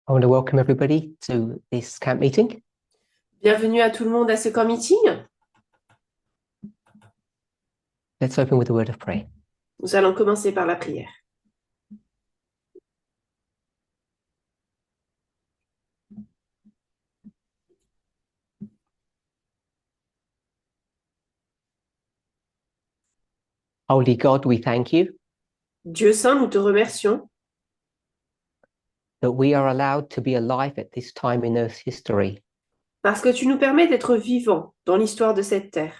I want to welcome everybody to this camp meeting. Bienvenue à tout le monde à ce camp meeting. Let's open with a word of prayer. Nous allons commencer par la prière. Holy God, we thank you Dieu Saint, nous te remercions that we are allowed to be alive at this time in Earth's history. parce que tu nous permets d'être vivants dans l'histoire de cette terre.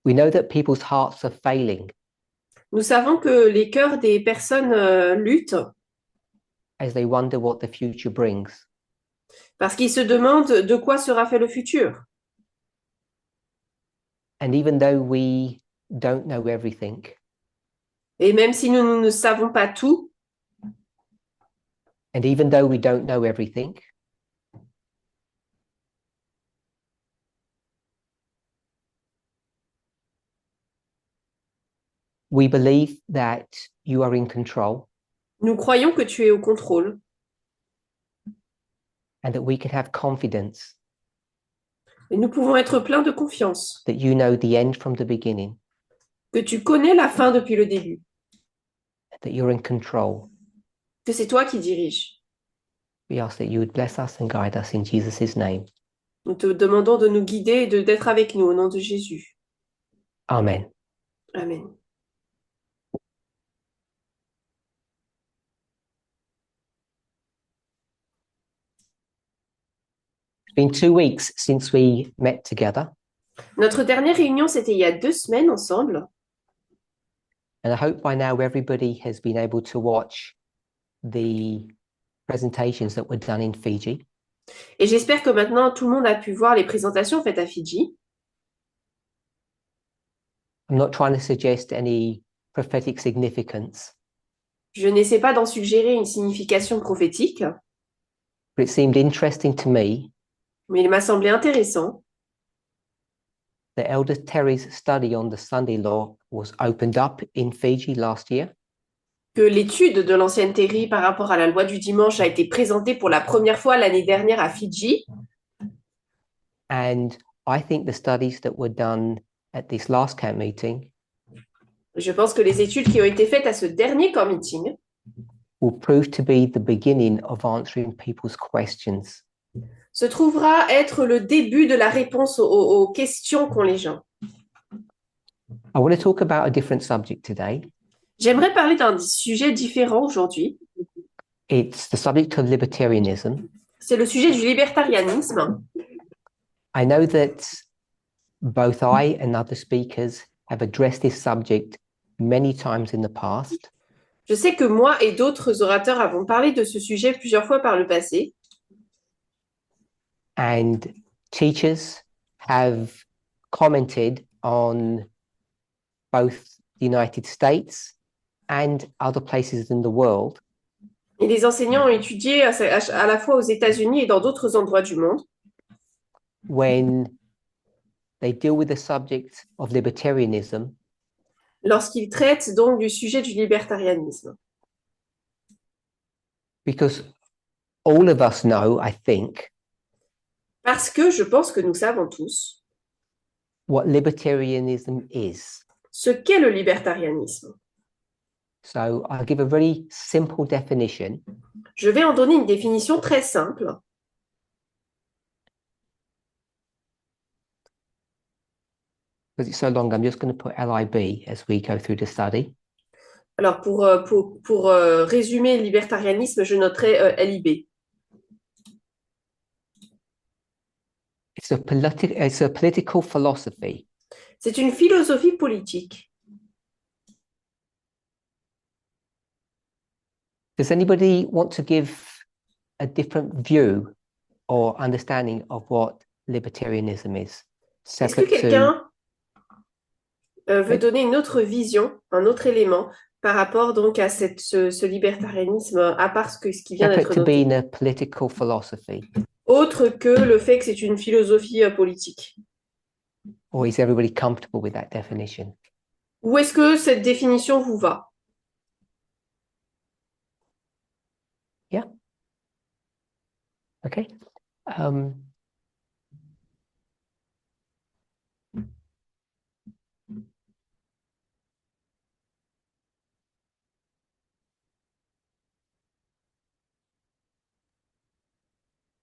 We know that people's hearts are failing Nous savons que les cœurs des personnes luttent as they wonder what the future brings. parce qu'ils se demandent de quoi sera fait le futur. And even though we don't know everything, Et même si nous ne savons pas tout, and even though we don't know everything, we believe that you are in control nous croyons que tu es au contrôle and that we can have confidence et nous pouvons être pleins de confiance that you know the end from the beginning, que tu connais la fin depuis le début, that you're in control. que c'est toi qui diriges. We ask that you would bless us and guide us in Jesus' name. Nous te demandons de nous guider et d'être avec nous au nom de Jésus. Amen. Amen. It's been 2 weeks since we met together, Notre dernière réunion, c'était il y a 2 semaines ensemble. and I hope by now everybody has been able to watch the presentations that were done in Fiji. Et j'espère que maintenant, tout le monde a pu voir les présentations faites à Fidji. I'm not trying to suggest any prophetic significance, Je n'essaie pas d'en suggérer une signification prophétique, but it seemed interesting to me mais il m'a semblé intéressant that Elder Terry's study on the Sunday law was opened up in Fiji last year. que l'étude de l'ancienne Terry par rapport à la loi du dimanche a été présentée pour la première fois l'année dernière à Fidji. And I think the studies that were done at this last camp meeting Je pense que les études qui ont été faites à ce dernier camp meeting will prove to be the beginning of answering people's questions. se trouvera être le début de la réponse aux questions qu'ont les gens. I want to talk about a different subject today. J'aimerais parler d'un sujet différent aujourd'hui. It's the subject of libertarianism. C'est le sujet du libertarianisme. I know that both I and other speakers have addressed this subject many times in the past. Je sais que moi et d'autres orateurs avons parlé de ce sujet plusieurs fois par le passé. And teachers have commented on both the United States and other places in the world Et les enseignants ont étudié à la fois aux États-Unis et dans d'autres endroits du monde when they deal with the subject of libertarianism lorsqu'ils traitent donc du sujet du libertarianisme. because all of us know, I think, Parce que je pense que nous savons tous what libertarianism is. ce qu'est le libertarianisme. So I'll give a very simple definition. Je vais en donner une définition très simple. Because it's so long, I'm just going to put LIB as we go through the study. Alors, pour résumer le libertarianisme, je noterai LIB. It's a political philosophy C'est une philosophie politique. Does anybody want to give a different view or understanding of what libertarianism is? Est-ce que quelqu'un veut donner une autre vision, un autre élément par rapport donc à ce libertarianisme, à part ce qui vient d'être to noté, being a political philosophy? autre que le fait que c'est une philosophie politique? Or is everybody comfortable with that definition? Ou est-ce que cette définition vous va? Yeah. Okay.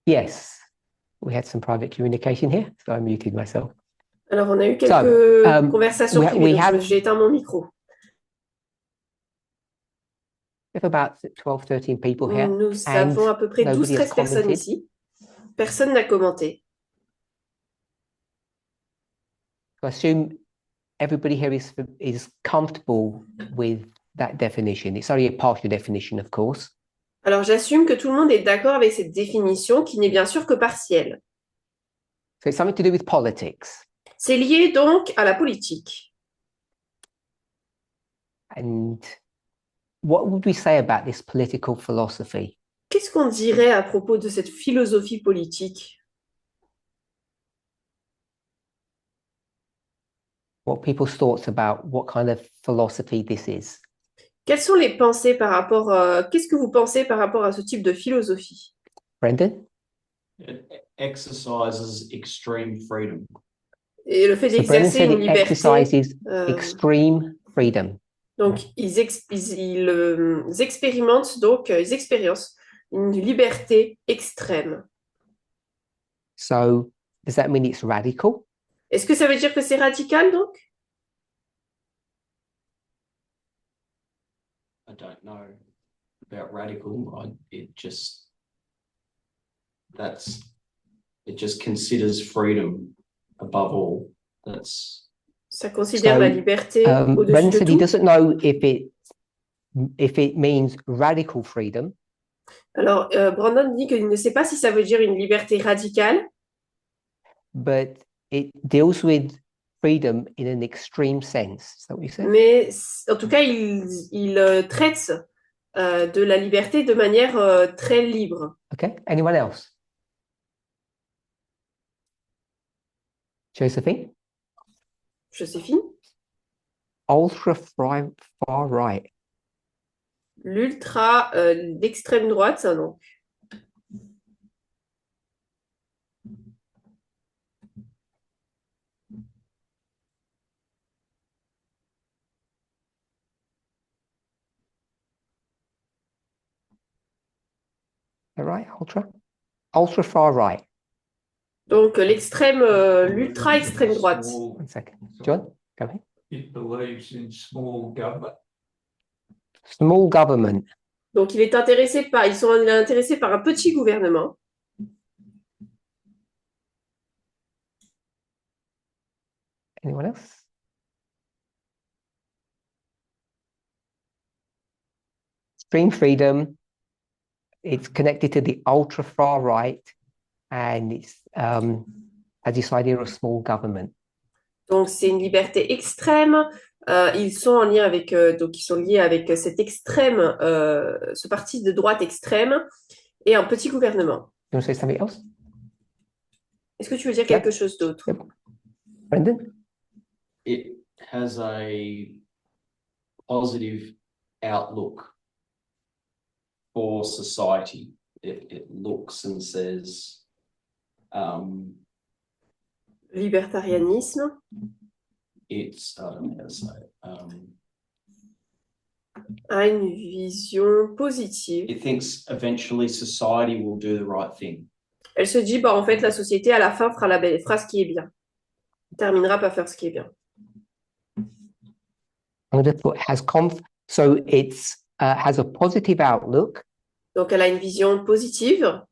Yes, we had some private communication here, so I muted myself. Alors, on a eu quelques conversations privées, donc j'ai éteint mon micro. We have about 12, 13 people here. Nous avons à peu près 12-13 personnes ici. Personne n'a commenté. So I assume everybody here is comfortable with that definition. It's only a partial definition, of course. Alors, j'assume que tout le monde est d'accord avec cette définition, qui n'est bien sûr que partielle. So it's something to do with politics. C'est lié donc à la politique. And what would we say about this political philosophy? Qu'est-ce qu'on dirait à propos de cette philosophie politique? What people's thoughts about what kind of philosophy this is? Quelles sont les pensées par rapport qu'est-ce que vous pensez par rapport à ce type de philosophie? Brendan? It exercises extreme freedom. Et le fait d'exercer une liberté. Extreme freedom. Donc, ils expérimentent, donc, ils expériencent une liberté extrême. So, does that mean it's radical? Est-ce que ça veut dire que c'est radical, donc? I don't know about radical. It just considers freedom above all. Ça considère la liberté au-dessus Brendan de said tout. he doesn't know if it means radical freedom. Alors, Brandon dit qu'il ne sait pas si ça veut dire une liberté radicale. But it deals with freedom in an extreme sense. Is that what you said? Mais en tout cas, il traite de la liberté de manière très libre. Okay. Anyone else? Josephine? Joséphine? Ultra far right. L'ultra, l'extrême droite, ça non. Right, ultra far right. Donc l'extrême, l'ultra extrême droite. One second. John, go ahead. It believes in small government. Small government. Donc il est intéressé par un petit gouvernement. Anyone else? Extreme freedom. It's connected to the ultra far right, and it's has this idea of small government. Donc c'est une liberté extrême. Ils sont en lien avec, donc ils sont liés avec cet extrême, ce parti de droite extrême et un petit gouvernement. You want to say something else? Est-ce que tu veux dire quelque chose d'autre? Brendan? It has a positive outlook for society. It looks and says, Libertarianisme. it's, I don't know how to say it. A une vision positive. It thinks eventually society will do the right thing. Elle se dit, bah, en fait, la société, à la fin, fera ce qui est bien. Terminera par faire ce qui est bien. I'm going to put so it's has a positive outlook. Donc, elle a une vision positive.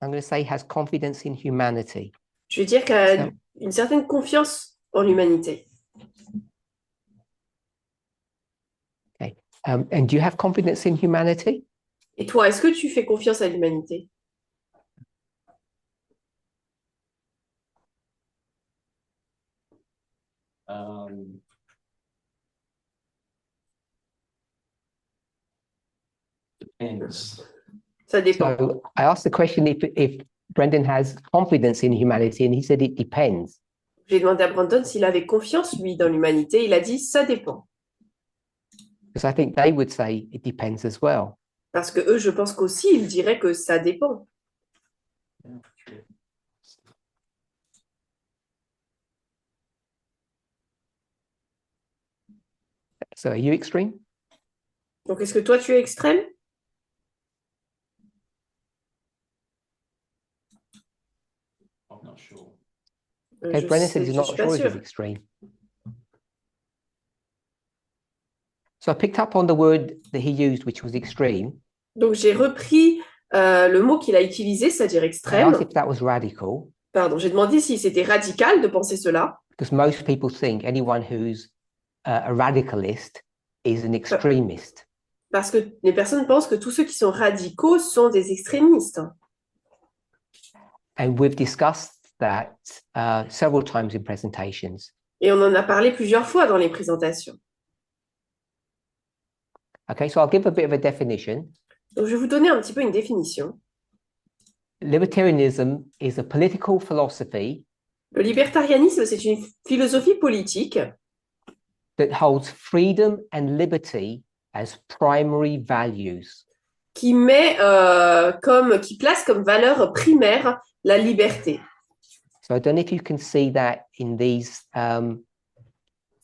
I'm going to say has confidence in humanity. Je veux dire qu'elle a une certaine confiance en l'humanité. Okay. And do you have confidence in humanity? Et toi, est-ce que tu fais confiance à l'humanité? Depends. Ça dépend. So I asked the question if Brendan has confidence in humanity, and he said it depends. J'ai demandé à Brandon s'il avait confiance, lui, dans l'humanité. Il a dit, ça dépend. Because I think they would say it depends as well. Parce que eux, je pense qu'aussi, ils diraient que ça dépend. Yeah, true. So are you extreme? Donc, est-ce que toi, tu es extrême? I'm not sure. Okay, Je Brennan said he's je not suis pas sure if he's sûre. extreme. So I picked up on the word that he used, which was extreme. Donc, j'ai repris le mot qu'il a utilisé, c'est-à-dire I asked extrême. if that was radical, Pardon, j'ai demandé si c'était radical de penser cela. because most people think anyone who's a radicalist is an extremist. Parce que les personnes pensent que tous ceux qui sont radicaux sont des extrémistes. And we've discussed that several times in presentations. Et on en a parlé plusieurs fois dans les présentations. Okay, so I'll give a bit of a definition. Donc, je vais vous donner un petit peu une définition. Libertarianism is a political philosophy Le libertarianisme, c'est une philosophie politique that holds freedom and liberty as primary values. qui place comme valeur primaire la liberté. So I don't know if you can see that in these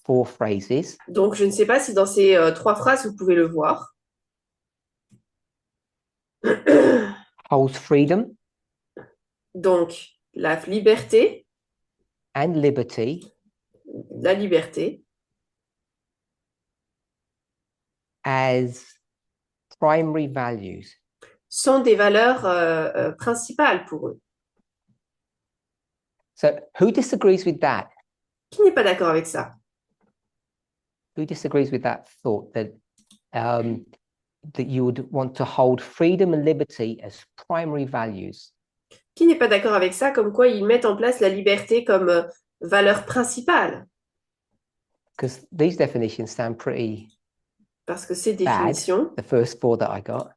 four phrases. Donc, je ne sais pas si dans ces trois phrases, vous pouvez le voir. Holds freedom Donc, la liberté, and liberty la liberté as primary values. sont des valeurs principales pour eux. So who disagrees with that? Qui n'est pas d'accord avec ça? Who disagrees with that thought that that you would want to hold freedom and liberty as primary values? Qui n'est pas d'accord avec ça, comme quoi ils mettent en place la liberté comme valeur principale? Because these definitions sound pretty Parce que ces bad. définitions, The first four that I got.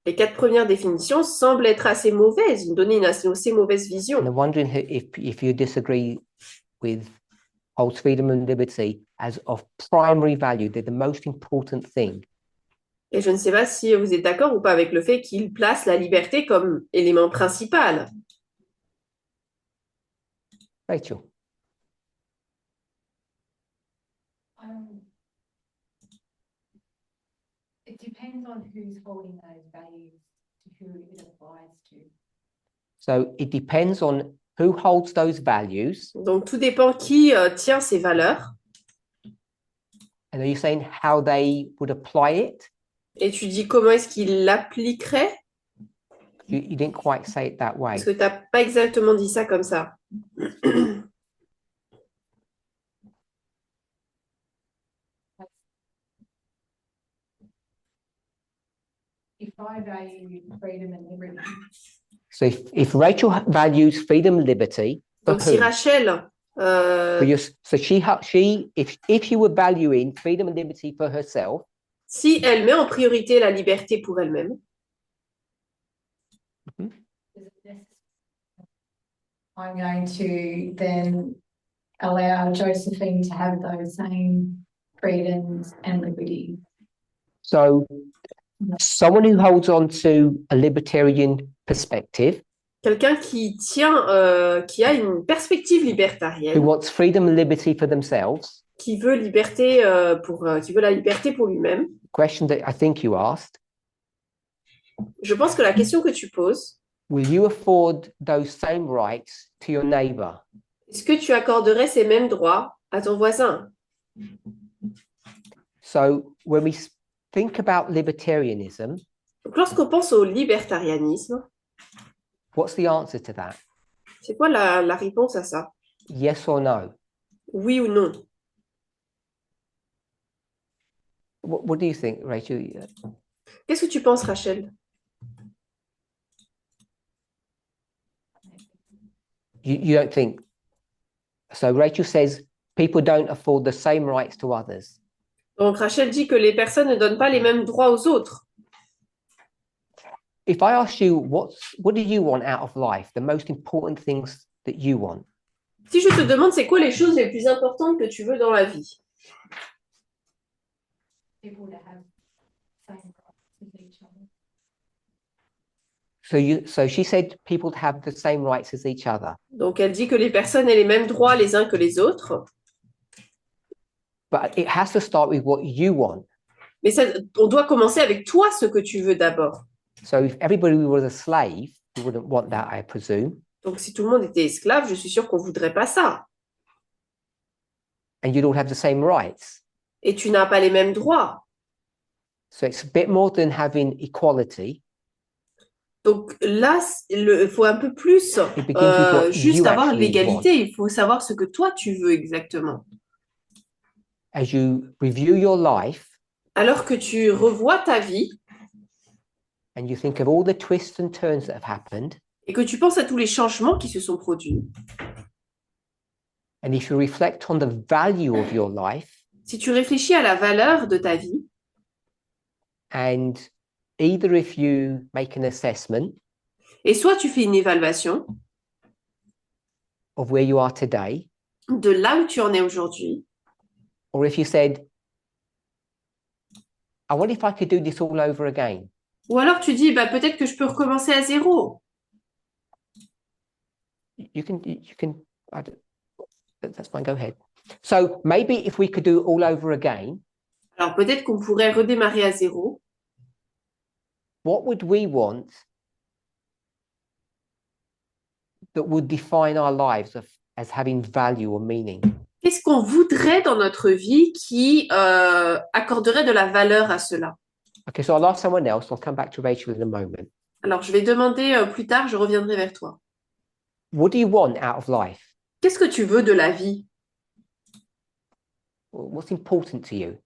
les quatre premières définitions semblent être assez mauvaises, nous donner une assez mauvaise And vision. I'm wondering if you disagree with holds freedom and liberty as of primary value. They're the most important thing. Et je ne sais pas si vous êtes d'accord ou pas avec le fait qu'ils placent la liberté comme élément principal. Rachel. It depends on who's holding those values to who it applies to. So it depends on who holds those values. Donc tout dépend qui tient ces valeurs. And are you saying how they would apply it? Et tu dis comment est-ce qu'ils l'appliqueraient? You didn't quite say it that way. Parce que tu n'as pas exactement dit ça comme ça. If I value freedom and liberty, So if Rachel values freedom and liberty, for Donc si who? Rachel, So if she were valuing freedom and liberty for herself, si elle met en priorité la liberté pour elle-même, does it necessarily- I'm going to then allow Josephine to have those same freedoms and liberties. so someone who holds on to a libertarian perspective, quelqu'un qui tient, qui a une perspective who libertarienne, wants freedom and liberty for themselves, qui veut qui veut la liberté pour lui-même, question that I think you asked, je pense que la question que tu poses, will you afford those same rights to your neighbor? est-ce que tu accorderais ces mêmes droits à ton voisin? So when we think about libertarianism, Donc lorsqu'on pense au libertarianisme, what's the answer to that? c'est quoi la réponse à ça? Yes or no? Oui ou non? What do you think, Rachel? Qu'est-ce que tu penses, Rachel? You don't think. So Rachel says people don't afford the same rights to others. Donc Rachel dit que les personnes ne donnent pas les mêmes droits aux autres. If I ask you what do you want out of life, the most important things that you want, Si je te demande c'est quoi les choses les plus importantes que tu veux dans la vie? People to have same rights as each other. So she said people have the same rights as each other. Donc, elle dit que les personnes aient les mêmes droits les uns que les autres. But it has to start with what you want. Mais ça, on doit commencer avec toi, ce que tu veux d'abord. So if everybody was a slave, you wouldn't want that, I presume. Donc, si tout le monde était esclave, je suis sûre qu'on ne voudrait pas ça. And you'd all have the same rights. Et tu n'as pas les mêmes droits. So it's a bit more than having equality. Donc là, il faut un peu plus juste avoir l'égalité. Il faut savoir ce que toi, tu veux exactement. As you review your life, alors que tu revois ta vie, and you think of all the twists and turns that have happened, et que tu penses à tous les changements qui se sont produits, and if you reflect on the value of your life, si tu réfléchis à la valeur de ta vie, and either if you make an assessment et soit tu fais une évaluation of where you are today, de là où tu en es aujourd'hui, or if you said, I wonder if I could do this all over again. ou alors tu dis, bah, peut-être que je peux recommencer à zéro. You can, that's fine, go ahead. So maybe if we could do all over again, Alors peut-être qu'on pourrait redémarrer à zéro. what would we want that would define our lives as having value or meaning? Qu'est-ce qu'on voudrait dans notre vie qui accorderait de la valeur à cela? Okay, so I'll ask someone else. I'll come back to Rachel in a moment. Alors, je vais demander plus tard, je reviendrai vers toi. What do you want out of life? Qu'est-ce que tu veux de la vie? What's important to you?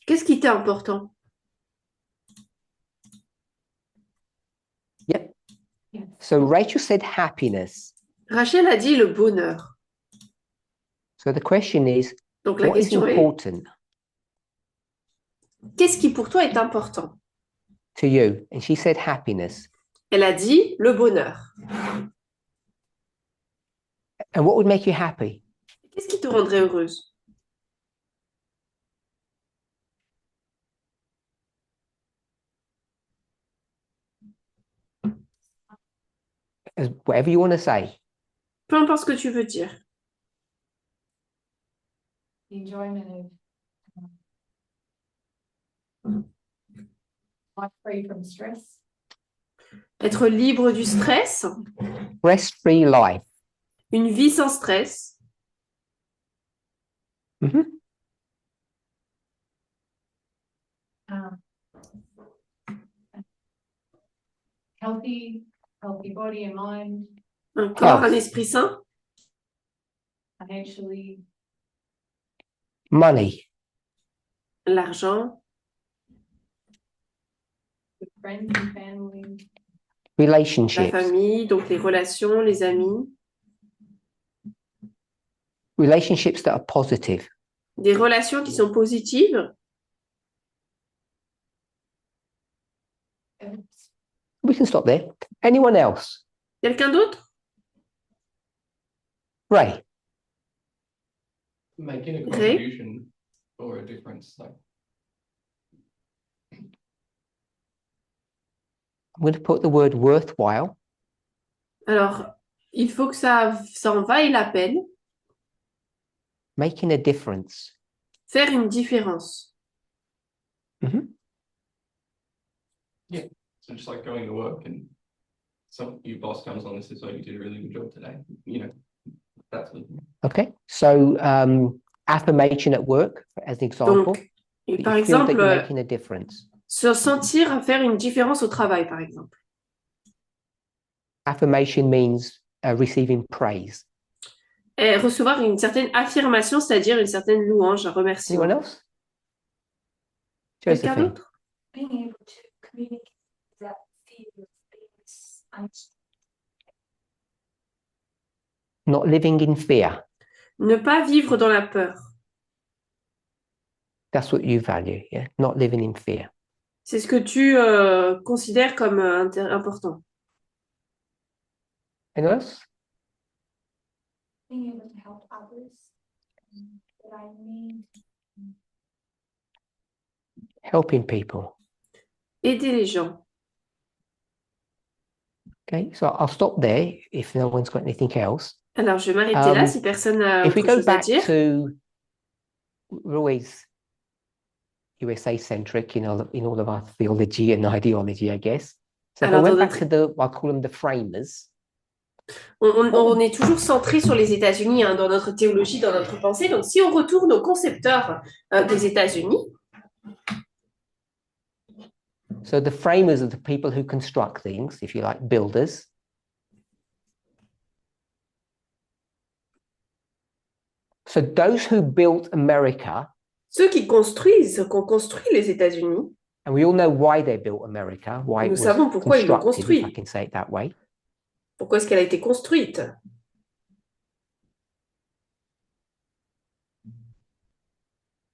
Qu'est-ce qui t'est important? Yep. So Rachel said happiness. Rachel a dit le bonheur. So the question is, Donc la what is question est, important qu'est-ce qui pour toi est important? to you? And she said happiness. Elle a dit le bonheur. And what would make you happy? Qu'est-ce qui te rendrait heureuse? Whatever you want to say. Peu importe ce que tu veux dire. Enjoyment of life free from stress. Être libre du stress, Stress-free life. une vie sans stress, Mhm. Healthy body and mind, un corps, Health. un esprit sain, financially, Money. l'argent, with friends and family, la Relationships. famille, donc les relations, les amis, Relationships that are positive. des relations qui sont positives. We can stop there. Anyone else? Quelqu'un d'autre? Ray. Making a Okay. contribution or a difference. Like, I'm going to put the word worthwhile. Alors, il faut que ça en vaille la peine, Making a difference. faire une différence. so just like going to work and your boss comes on and says, "Oh, you did a really good job today." You know, that's what. Okay. So affirmation at work, as an example. Donc, et that par you feel that exemple, you're making a difference. se sentir à faire une différence au travail, par exemple. Affirmation means receiving praise. Et recevoir une certaine affirmation, c'est-à-dire une certaine louange, un remerciement. Anyone else? Quelqu'un Josephine. d'autre? being able to communicate that fear of being Not living in fear. Ne pas vivre dans la peur. That's what you value, yeah? Not living in fear. C'est ce que tu considères comme important. Anyone else? being able to help others that I need. Helping people. Aider les gens. Okay, so I'll stop there if no one's got anything else. Alors, je vais m'arrêter là Um, si personne n'a If we autre go chose à back dire. to, we're always USA centric in all of our theology and ideology, I guess. So if I Alors, went dans back notre- to I'll call them the framers. on est toujours centré sur les États-Unis hein, dans notre théologie, dans notre pensée. Donc, si on retourne aux concepteurs des États-Unis, So the framers are the people who construct things, if you like, builders. So those who built America, ceux qui construisent, qu'on construit les États-Unis, and we all know why they built America, why it nous was savons pourquoi ils l'ont constructed, if I construit. can say it that way. Pourquoi est-ce qu'elle a été construite?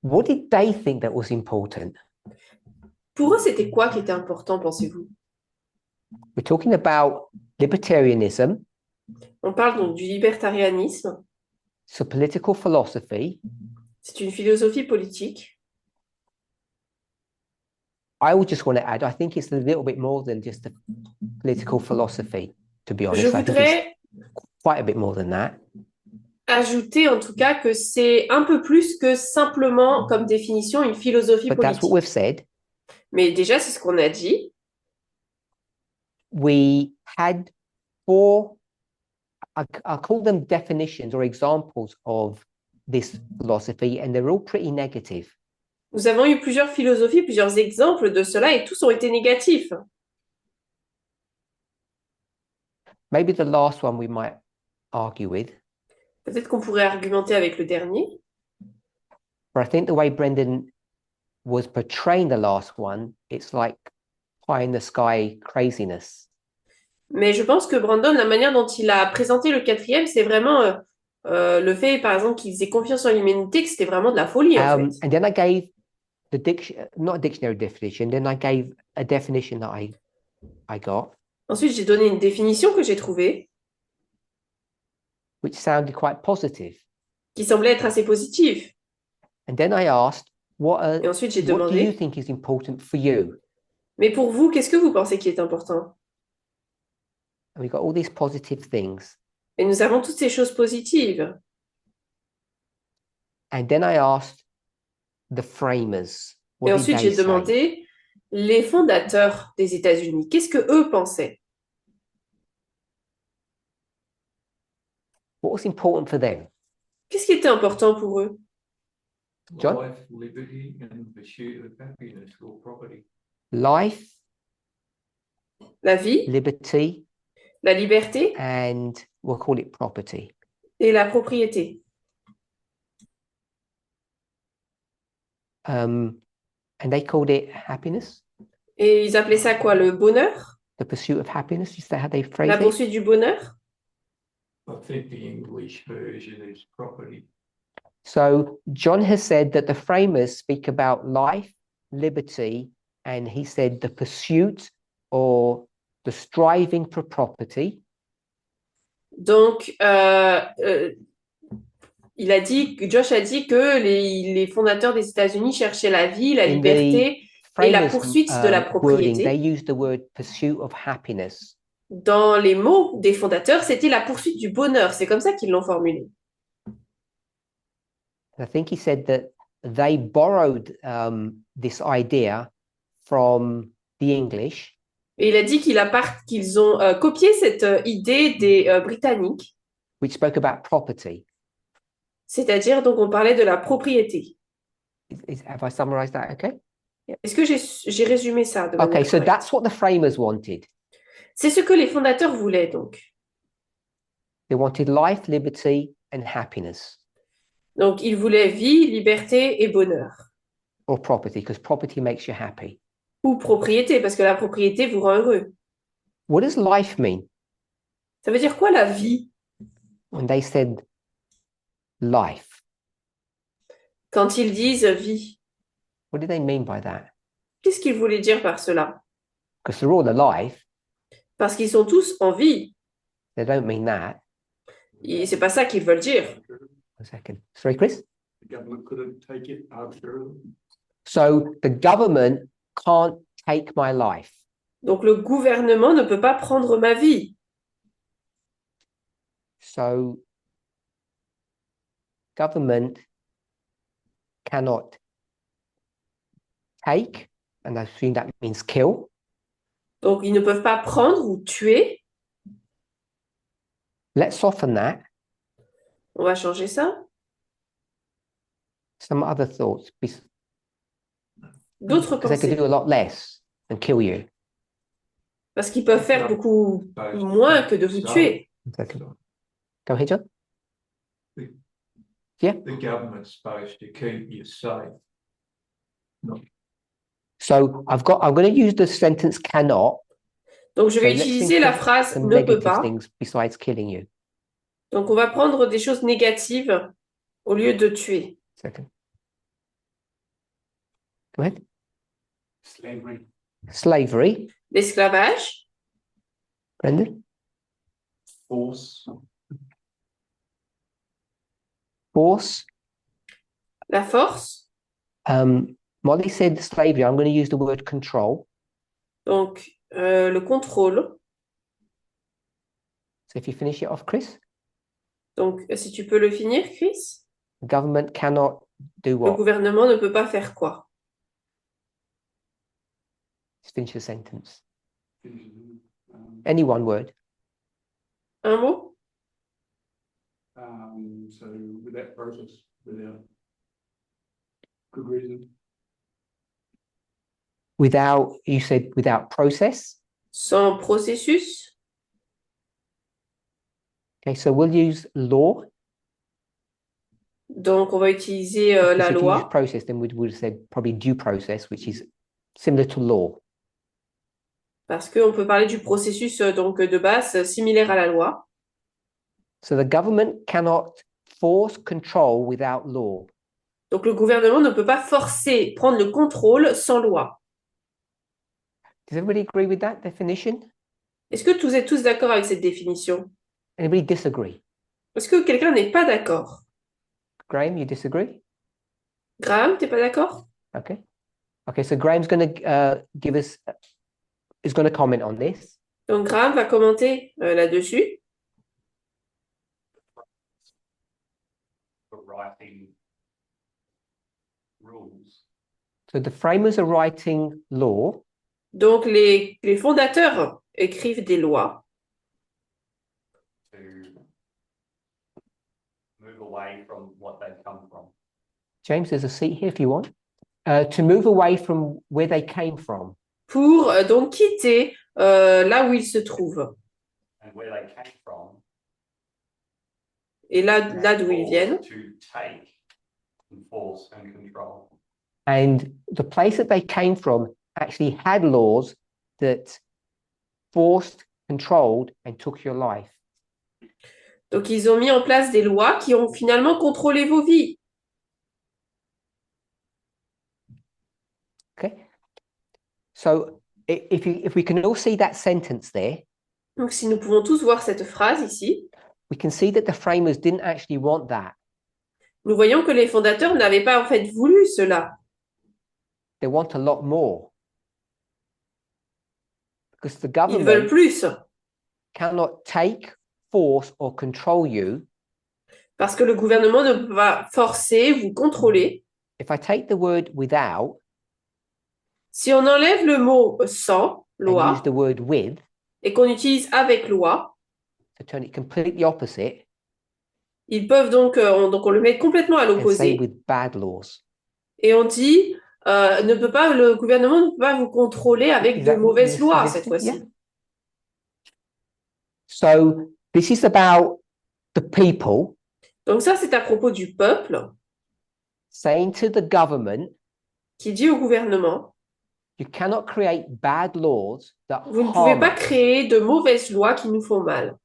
What did they think that was important? Pour eux, c'était quoi qui était important, pensez-vous? We're talking about libertarianism. On parle donc du libertarianisme. It's a political philosophy. C'est une philosophie politique. I would just want to add, I think it's a little bit more than just a political philosophy, to be honest. Je I think it's voudrais quite a bit more than that. ajouter en tout cas que c'est un peu plus que simplement comme définition une philosophie But that's what politique. we've said. Mais déjà, c'est ce qu'on a dit. We had four, I'll call them definitions or examples of this philosophy, and they're all pretty negative. Nous avons eu plusieurs philosophies, plusieurs exemples de cela et tous ont été négatifs. Maybe the last one we might argue with, Peut-être qu'on pourrait argumenter avec le dernier. but I think the way Brendan was portraying the last one, it's like pie in the sky craziness. Mais je pense que Brandon, la manière dont il a présenté le quatrième, c'est vraiment le fait, par exemple, qu'ils aient confiance en l'humanité, que c'était vraiment de la folie, en fait. And then I gave not a dictionary definition, then I gave a definition that I got, Ensuite, j'ai donné une définition que j'ai trouvée, which sounded quite positive. qui semblait être assez positive. And then I asked, Et ensuite, j'ai what do demandé, you think is important for you? mais pour vous, qu'est-ce que vous pensez qui est important? And we got all these positive things. Et nous avons toutes ces choses positives. And then I asked the framers, Et what did ensuite, they j'ai say? demandé les fondateurs des États-Unis, qu'est-ce que eux pensaient? What was important for them? Qu'est-ce qui était important pour eux? John? Life, liberty, and pursuit of happiness or property. Life, La vie, liberty, la liberté and we'll call it property. et la propriété. And they called it happiness, Et ils appelaient ça quoi? Le bonheur? the pursuit of happiness. Is that how they La phrase it? poursuite du bonheur? I think the English version is property. So John has said that the framers speak about life, liberty, and he said the pursuit or the striving for property. Donc, Josh a dit que les fondateurs des États-Unis cherchaient la vie, la In liberté et la Framers' poursuite de la wording, they propriété. use the word pursuit of happiness. Dans les mots des fondateurs, c'était la poursuite du bonheur. C'est comme ça qu'ils l'ont formulé. And I think he said that they borrowed this idea from the English. Et il a dit qu'ils ont copié cette idée des Britanniques, Which spoke about property. c'est-à-dire, donc, on parlait de la propriété. Have I summarized that okay? Est-ce que j'ai résumé ça de manière Okay, so correcte? that's what the framers wanted. C'est ce que les fondateurs voulaient, donc. They wanted life, liberty, and happiness, Donc, ils voulaient vie, liberté et bonheur. or property, because property makes you happy. Ou propriété, parce que la propriété vous rend heureux. What does life mean? Ça veut dire quoi, la vie? When they said life, Quand ils disent vie, what did they mean by that? qu'est-ce qu'ils voulaient dire par cela? Because they're all alive. Parce qu'ils sont tous en vie. They don't mean that. Et c'est pas ça qu'ils veulent dire. One second. Sorry, Chris? The government couldn't take it arbitrarily. So the government can't take my life. Donc le gouvernement ne peut pas prendre ma vie. So government cannot take, and I assume that means kill. Donc ils ne peuvent pas prendre ou tuer. Let's soften that. On va changer ça. Some other thoughts, D'autres because they could pensées. do a lot less than kill you. Parce qu'ils peuvent faire beaucoup moins que de vous tuer. Go ahead, John. The government's supposed to keep you safe. So I'm going to use the sentence cannot. Donc je vais So let's utiliser think la of phrase some ne peut negative pas. things besides killing you. Donc on va prendre des choses négatives au lieu de tuer. Second. Go ahead. Slavery. Slavery. L'esclavage, Brendan. Force. Force. la force. Molly said slavery. I'm going to use the word control. Donc le contrôle. So if you finish it off, Chris. Donc si tu peux le finir, Chris. The government cannot do Le what? gouvernement ne peut pas faire quoi? Just finish the sentence. Any one word. Un mot? So without process, without good reason. Without, you said without process. Sans processus? Okay, so we'll use law. Donc on va utiliser Because la if you use loi. process, then we would have said probably due process, which is similar to law. Parce qu'on peut parler du processus donc de base similaire à la loi. So the government cannot force control without law. Donc le gouvernement ne peut pas forcer, prendre le contrôle sans loi. Does everybody agree with that definition? Est-ce que vous êtes tous d'accord avec cette définition? Anybody disagree? Est-ce que quelqu'un n'est pas d'accord? Graham, you disagree? Graham, t'es pas d'accord? Okay. Okay, so Graham's going to is going to comment on this. Donc Graham va commenter là-dessus. For writing rules. So the framers are writing law. Donc les fondateurs écrivent des lois To move away from what they've come from. James, there's a seat here if you want. To move away from where they came from. pour donc quitter là où ils se trouvent. And where they came from. Et là d'où ils viennent. To take and force and control. And the place that they came from actually had laws that forced, controlled, and took your life. Donc ils ont mis en place des lois qui ont finalement contrôlé vos vies. Okay. So if we can all see that sentence there, Donc si nous pouvons tous voir cette phrase ici, we can see that the framers didn't actually want that. nous voyons que les fondateurs n'avaient pas en fait voulu cela. They want a lot more. Because the Ils veulent government plus. cannot take, force, or control you. Parce que le gouvernement ne peut pas forcer, vous contrôler. If I take the word without Si on enlève le mot sans, and loi, use the word with, et qu'on utilise avec loi, to turn it completely opposite ils peuvent donc on le met complètement à and say l'opposé. with bad laws. Et on dit, le gouvernement ne peut pas vous contrôler avec de mauvaises lois cette fois-ci. Yeah. So this is about the people Donc ça, c'est à propos du peuple saying to the government, qui dit au gouvernement, you cannot create bad laws that vous ne pouvez harm pas us. créer de mauvaises lois qui nous font mal.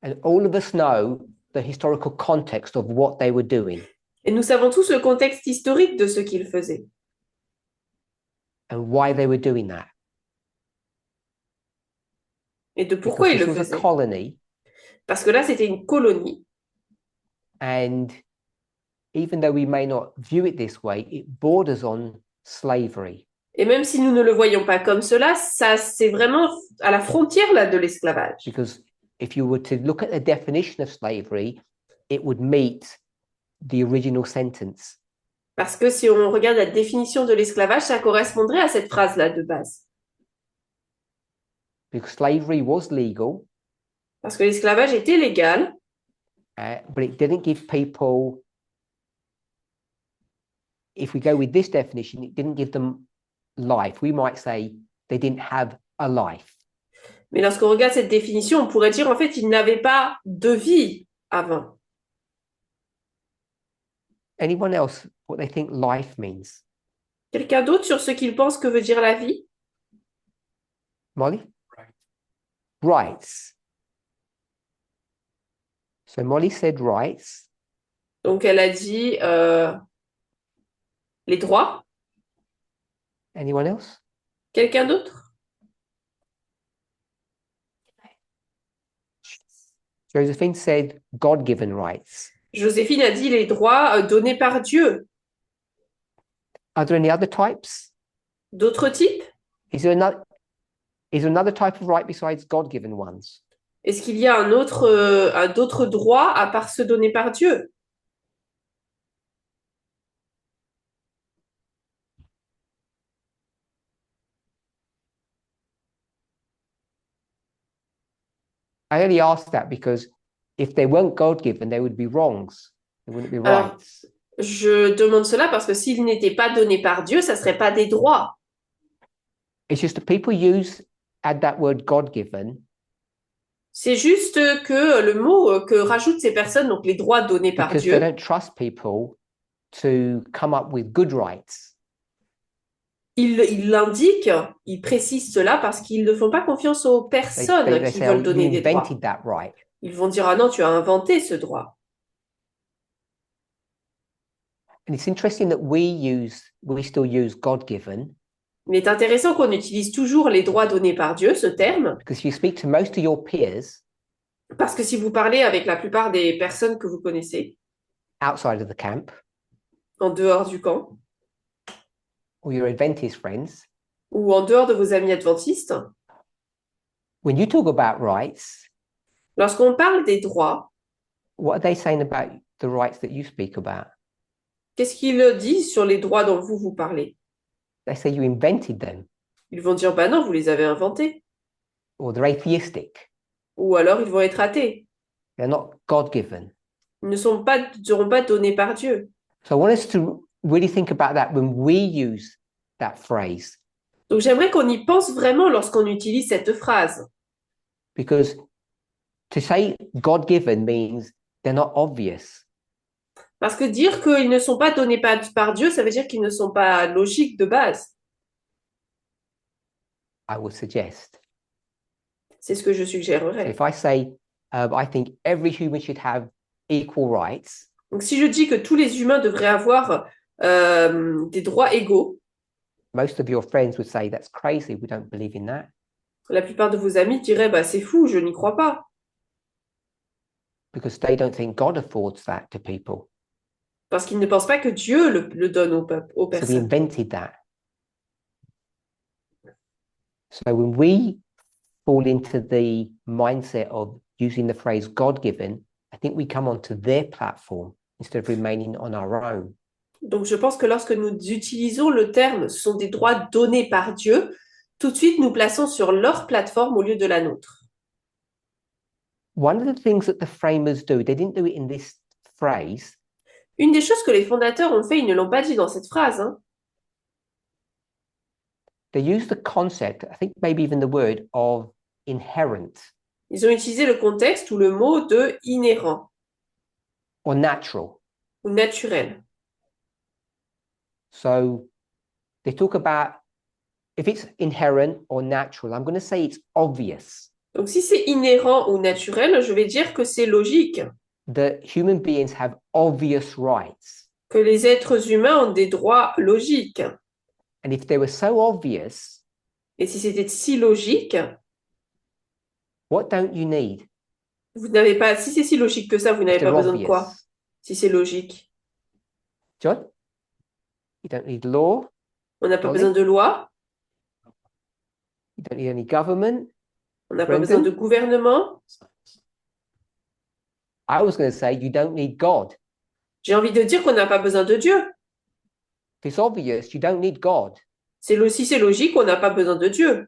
And all of us know the historical context of what they were doing Et nous savons tous le contexte historique de ce qu'ils faisaient and why they were doing that. et de pourquoi Because ils this le was a faisaient. colony, Parce que là, c'était une colonie. and even though we may not view it this way, it borders on slavery. Et même si nous ne le voyons pas comme cela, ça c'est vraiment à la frontière là de l'esclavage. Because if you were to look at the definition of slavery, it would meet the original sentence. Parce que si on regarde la définition de l'esclavage, ça correspondrait à cette phrase-là de base. Because slavery was legal, Parce que l'esclavage était légal, but it didn't give people, if we go with this definition, it didn't give them life. We might say they didn't have a life. mais lorsqu'on regarde cette définition, on pourrait dire en fait ils n'avaient pas de vie avant. Anyone else, what they think life means? Quelqu'un d'autre sur ce qu'il pense que veut dire la vie? Molly? Rights. So Molly said rights. Donc elle a dit les droits. Anyone else? Quelqu'un d'autre? Josephine said God-given rights. Joséphine a dit les droits donnés par Dieu. Are there any other types? D'autres types? Is there another type of right besides God-given ones? Est-ce qu'il y a d'autres droits à part ceux donnés par Dieu? I only ask that because if they weren't God-given, they would be wrongs. They wouldn't be Alors, rights. je demande cela parce que s'ils n'étaient pas donnés par Dieu, ça ne serait pas des droits. It's just that people add that word God-given C'est juste que le mot que rajoutent ces personnes, donc les droits donnés par because they Dieu, don't trust people to come up with good rights. ils l'indiquent, ils précisent cela parce qu'ils ne font pas confiance aux personnes They qui say, veulent oh, donner you des droits. invented that right. Ils vont dire, ah non, tu as inventé ce droit. And it's interesting that we still use God-given Il est intéressant qu'on utilise toujours les droits donnés par Dieu, ce terme, because if you speak to most of your peers parce que si vous parlez avec la plupart des personnes que vous connaissez, outside of the camp en dehors du camp, or your Adventist friends, ou en dehors de vos amis adventistes, when you talk about rights, lorsqu'on parle des droits, what are they saying about the rights that you speak about? qu'est-ce qu'ils disent sur les droits dont vous parlez? They say you invented them, Ils vont dire, bah non, vous les avez inventés. or they're atheistic. Ou alors, ils vont être athées. They're not God-given. Ils ne seront pas donnés par Dieu. So I want us to really think about that when we use that phrase, Donc, j'aimerais qu'on y pense vraiment lorsqu'on utilise cette phrase. because to say God-given means they're not obvious. Parce que dire qu'ils ne sont pas donnés par Dieu, ça veut dire qu'ils ne sont pas logiques de base. I would suggest. C'est ce que je So suggérerais. if I say, I think every human should have equal rights, Donc, si je dis que tous les humains devraient avoir des droits égaux, most of your friends would say that's crazy. We don't believe in that. la plupart de vos amis diraient, bah, c'est fou, je n'y crois pas. Because they don't think God affords that to people. Parce qu'ils ne pensent pas que Dieu le donne aux So we personnes. invented that. So when we fall into the mindset of using the phrase God-given, I think we come onto their platform instead of remaining on our own. Donc, je pense que lorsque nous utilisons le terme, ce sont des droits donnés par Dieu, tout de suite, nous plaçons sur leur plateforme au lieu de la nôtre. One of the things that the framers do, they didn't do it in this phrase, Une des choses que les fondateurs ont fait, ils ne l'ont pas dit dans cette phrase, hein. they use the concept, I think maybe even the word of inherent Ils ont utilisé le contexte ou le mot de inhérent or natural. ou naturel. So they talk about if it's inherent or natural, I'm going to say it's obvious Donc, si c'est inhérent ou naturel, je vais dire que c'est logique, that human beings have obvious rights. que les êtres humains ont des droits logiques. And if they were so obvious, Et si c'était si logique, what don't you need? vous n'avez pas, si c'est si logique que ça, vous n'avez They're pas besoin de quoi? obvious. Si c'est logique. John? You don't need law. On n'a pas Molly? besoin de loi. You don't need any government. On n'a pas besoin de gouvernement. I was going to say you don't need God. J'ai envie de dire qu'on n'a pas besoin de Dieu. If it's obvious, you don't need God. Si c'est logique, on n'a pas besoin de Dieu.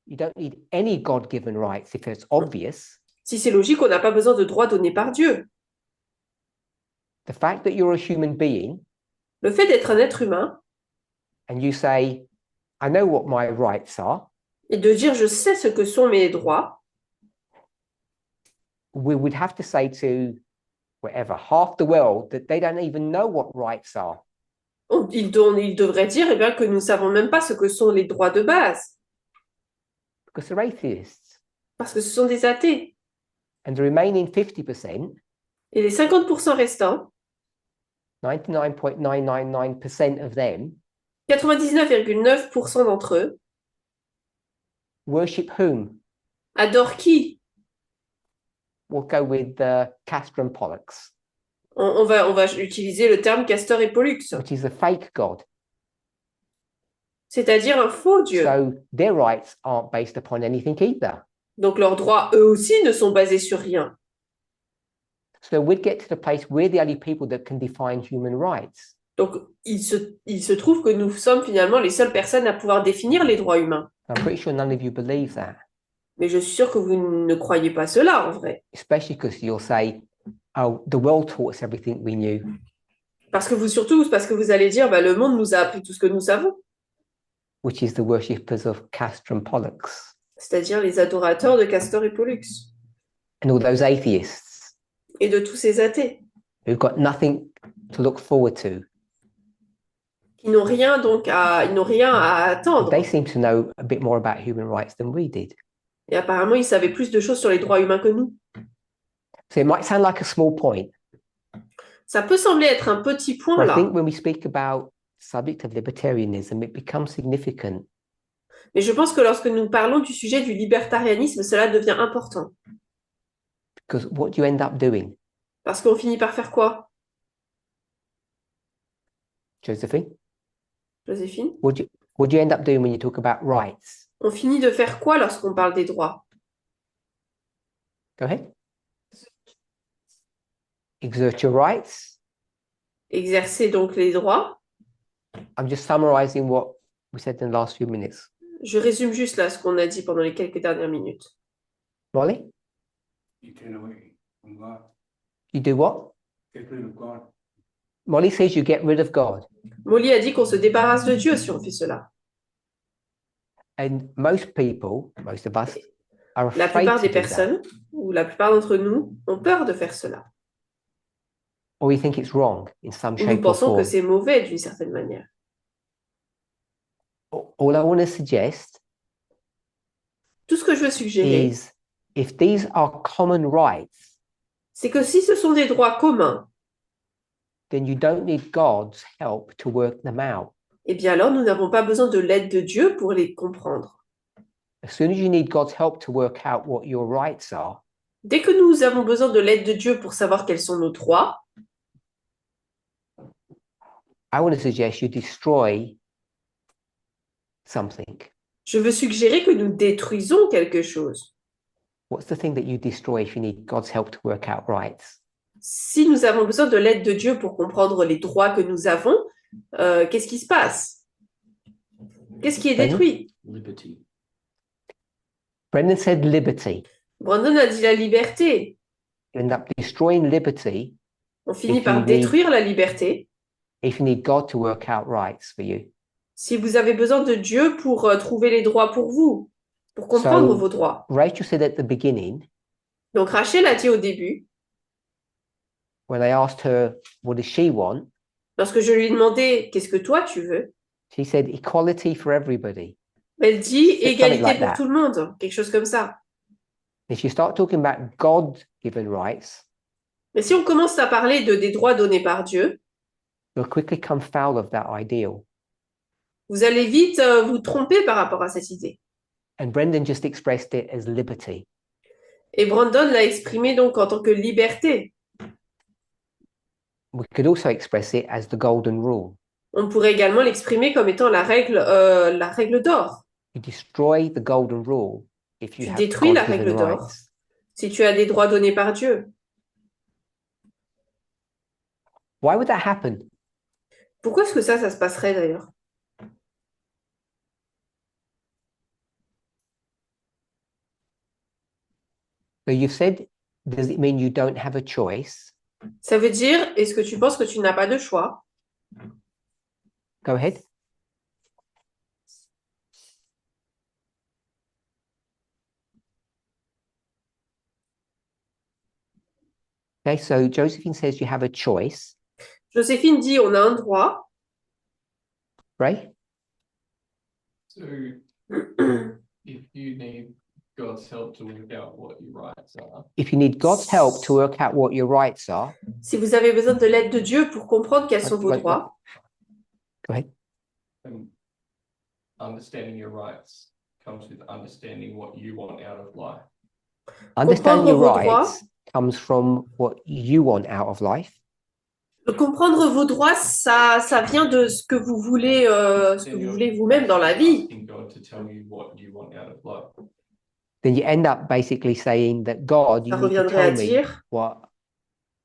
You don't need any God-given rights if it's obvious. Si c'est logique, on n'a pas besoin de droits donnés par Dieu. The fact that you're a human being Le fait d'être un être humain and you say, I know what my rights are, et de dire je sais ce que sont mes droits, we would have to say to whatever, half the world that they don't even know what rights are. il devrait dire eh bien, que nous ne savons même pas ce que sont les droits de base, Because they're atheists. parce que ce sont des athées. And the remaining 50%, Et les 50% restants, 99.999% of them, 99,9% d'entre eux, worship whom? adorent qui? We'll go with Castor and Pollux, On va utiliser le terme Castor et Pollux, which is a fake god. c'est-à-dire un faux Dieu. So their rights aren't based upon anything either. Donc leurs droits, eux aussi, ne sont basés sur rien. So we'd get to the place we're the only people that can define human rights. Donc il se trouve que nous sommes finalement les seules personnes à pouvoir définir les droits humains. I'm pretty sure none of you believe that, Mais je suis sûre que vous ne croyez pas cela en vrai. especially because you'll say, oh, the world taught us everything we knew. Parce que vous allez dire, bah, le monde nous a appris tout ce que nous savons. Which is the worshippers of Castor and Pollux C'est-à-dire les adorateurs de Castor et Pollux. and all those atheists Et de tous ces athées. who've got nothing to look forward to. Ils n'ont rien à attendre. They seem to know a bit more about human rights than we did. Et apparemment, ils savaient plus de choses sur les droits humains que nous. So it might sound like a small point, Ça peut sembler être un petit point but I là. think when we speak about the subject of libertarianism, it becomes significant. Mais je pense que lorsque nous parlons du sujet du libertarianisme, cela devient important. Because what do you end up doing, Parce qu'on finit par faire quoi, Josephine? Joséphine? What do you end up doing when you talk about rights? On finit de faire quoi lorsqu'on parle des droits? Go ahead. Exert your rights. Exercer donc les droits. I'm just summarizing what we said in the last few minutes. Je résume juste là ce qu'on a dit pendant les quelques dernières minutes. Molly, You turn away from God, you do what? get rid of God. Molly says you get rid of God. Molly a dit qu'on se débarrasse de Dieu si on fait cela. And most people, most of us, are La afraid plupart to des do that. personnes, ou la plupart d'entre nous, ont peur de faire cela. Or we think it's wrong in some Ou nous shape or pensons que form. c'est mauvais d'une certaine manière. All I want to suggest Tout ce que je veux suggérer, is if these are common rights, c'est que si ce sont des droits communs, then you don't need God's help to work them out. eh bien alors nous n'avons pas besoin de l'aide de Dieu pour les comprendre. As soon as you need God's help to work out what your rights are, Dès que nous avons besoin de l'aide de Dieu pour savoir quels sont nos droits, I want to suggest you destroy something. je veux suggérer que nous détruisons quelque chose. What's the thing that you destroy if you need God's help to work out rights? Si nous avons besoin de l'aide de Dieu pour comprendre les droits que nous avons, qu'est-ce qui se passe? Qu'est-ce qui est détruit? Liberty. Brendan said liberty. Brandon a dit la liberté. You end up destroying liberty On finit If par you détruire la liberté if you need God to work out rights for you. si vous avez besoin de Dieu pour trouver les droits pour vous, pour comprendre So- vos droits. Rachel said at the beginning, Donc Rachel a dit au début, when I asked her, what does she want? lorsque je lui ai demandé qu'est-ce que toi tu veux, She said equality for everybody. elle dit Something égalité like pour that. tout le monde, quelque chose comme ça. If you start talking about God-given rights, Mais si on commence à parler des droits donnés par Dieu, you'll quickly come foul of that ideal. vous allez vite vous tromper par rapport à cette idée. And Brendan just expressed it as liberty. Et Brandon l'a exprimé donc en tant que liberté. We could also express it as the golden rule. On pourrait également l'exprimer comme étant la règle d'or. You destroy the golden rule if you Tu have détruis la God-given règle d'or rights. si tu as des droits donnés par Dieu. Why would that happen? Pourquoi est-ce que ça se passerait d'ailleurs? So you've said, does it mean you don't have a choice? Ça veut dire, est-ce que tu penses que tu n'as pas de choix? Go ahead. Okay, so Josephine says you have a choice, Joséphine dit, on a un droit. right? So if you need God's help to work out what your rights are, If you need God's help to work out what your rights are, Si vous avez besoin de l'aide de Dieu pour comprendre quels sont vos Wait, droits, go ahead. then understanding your rights comes with understanding what you want out of life. Understanding your vos droits. rights comes from what you want out of life. comprendre vos droits, ça vient de ce que vous voulez, vous-même dans la vie. Asking God to tell you what you want out of life. Then you end up basically saying that God, you Ça need to reviendrait à tell me dire, what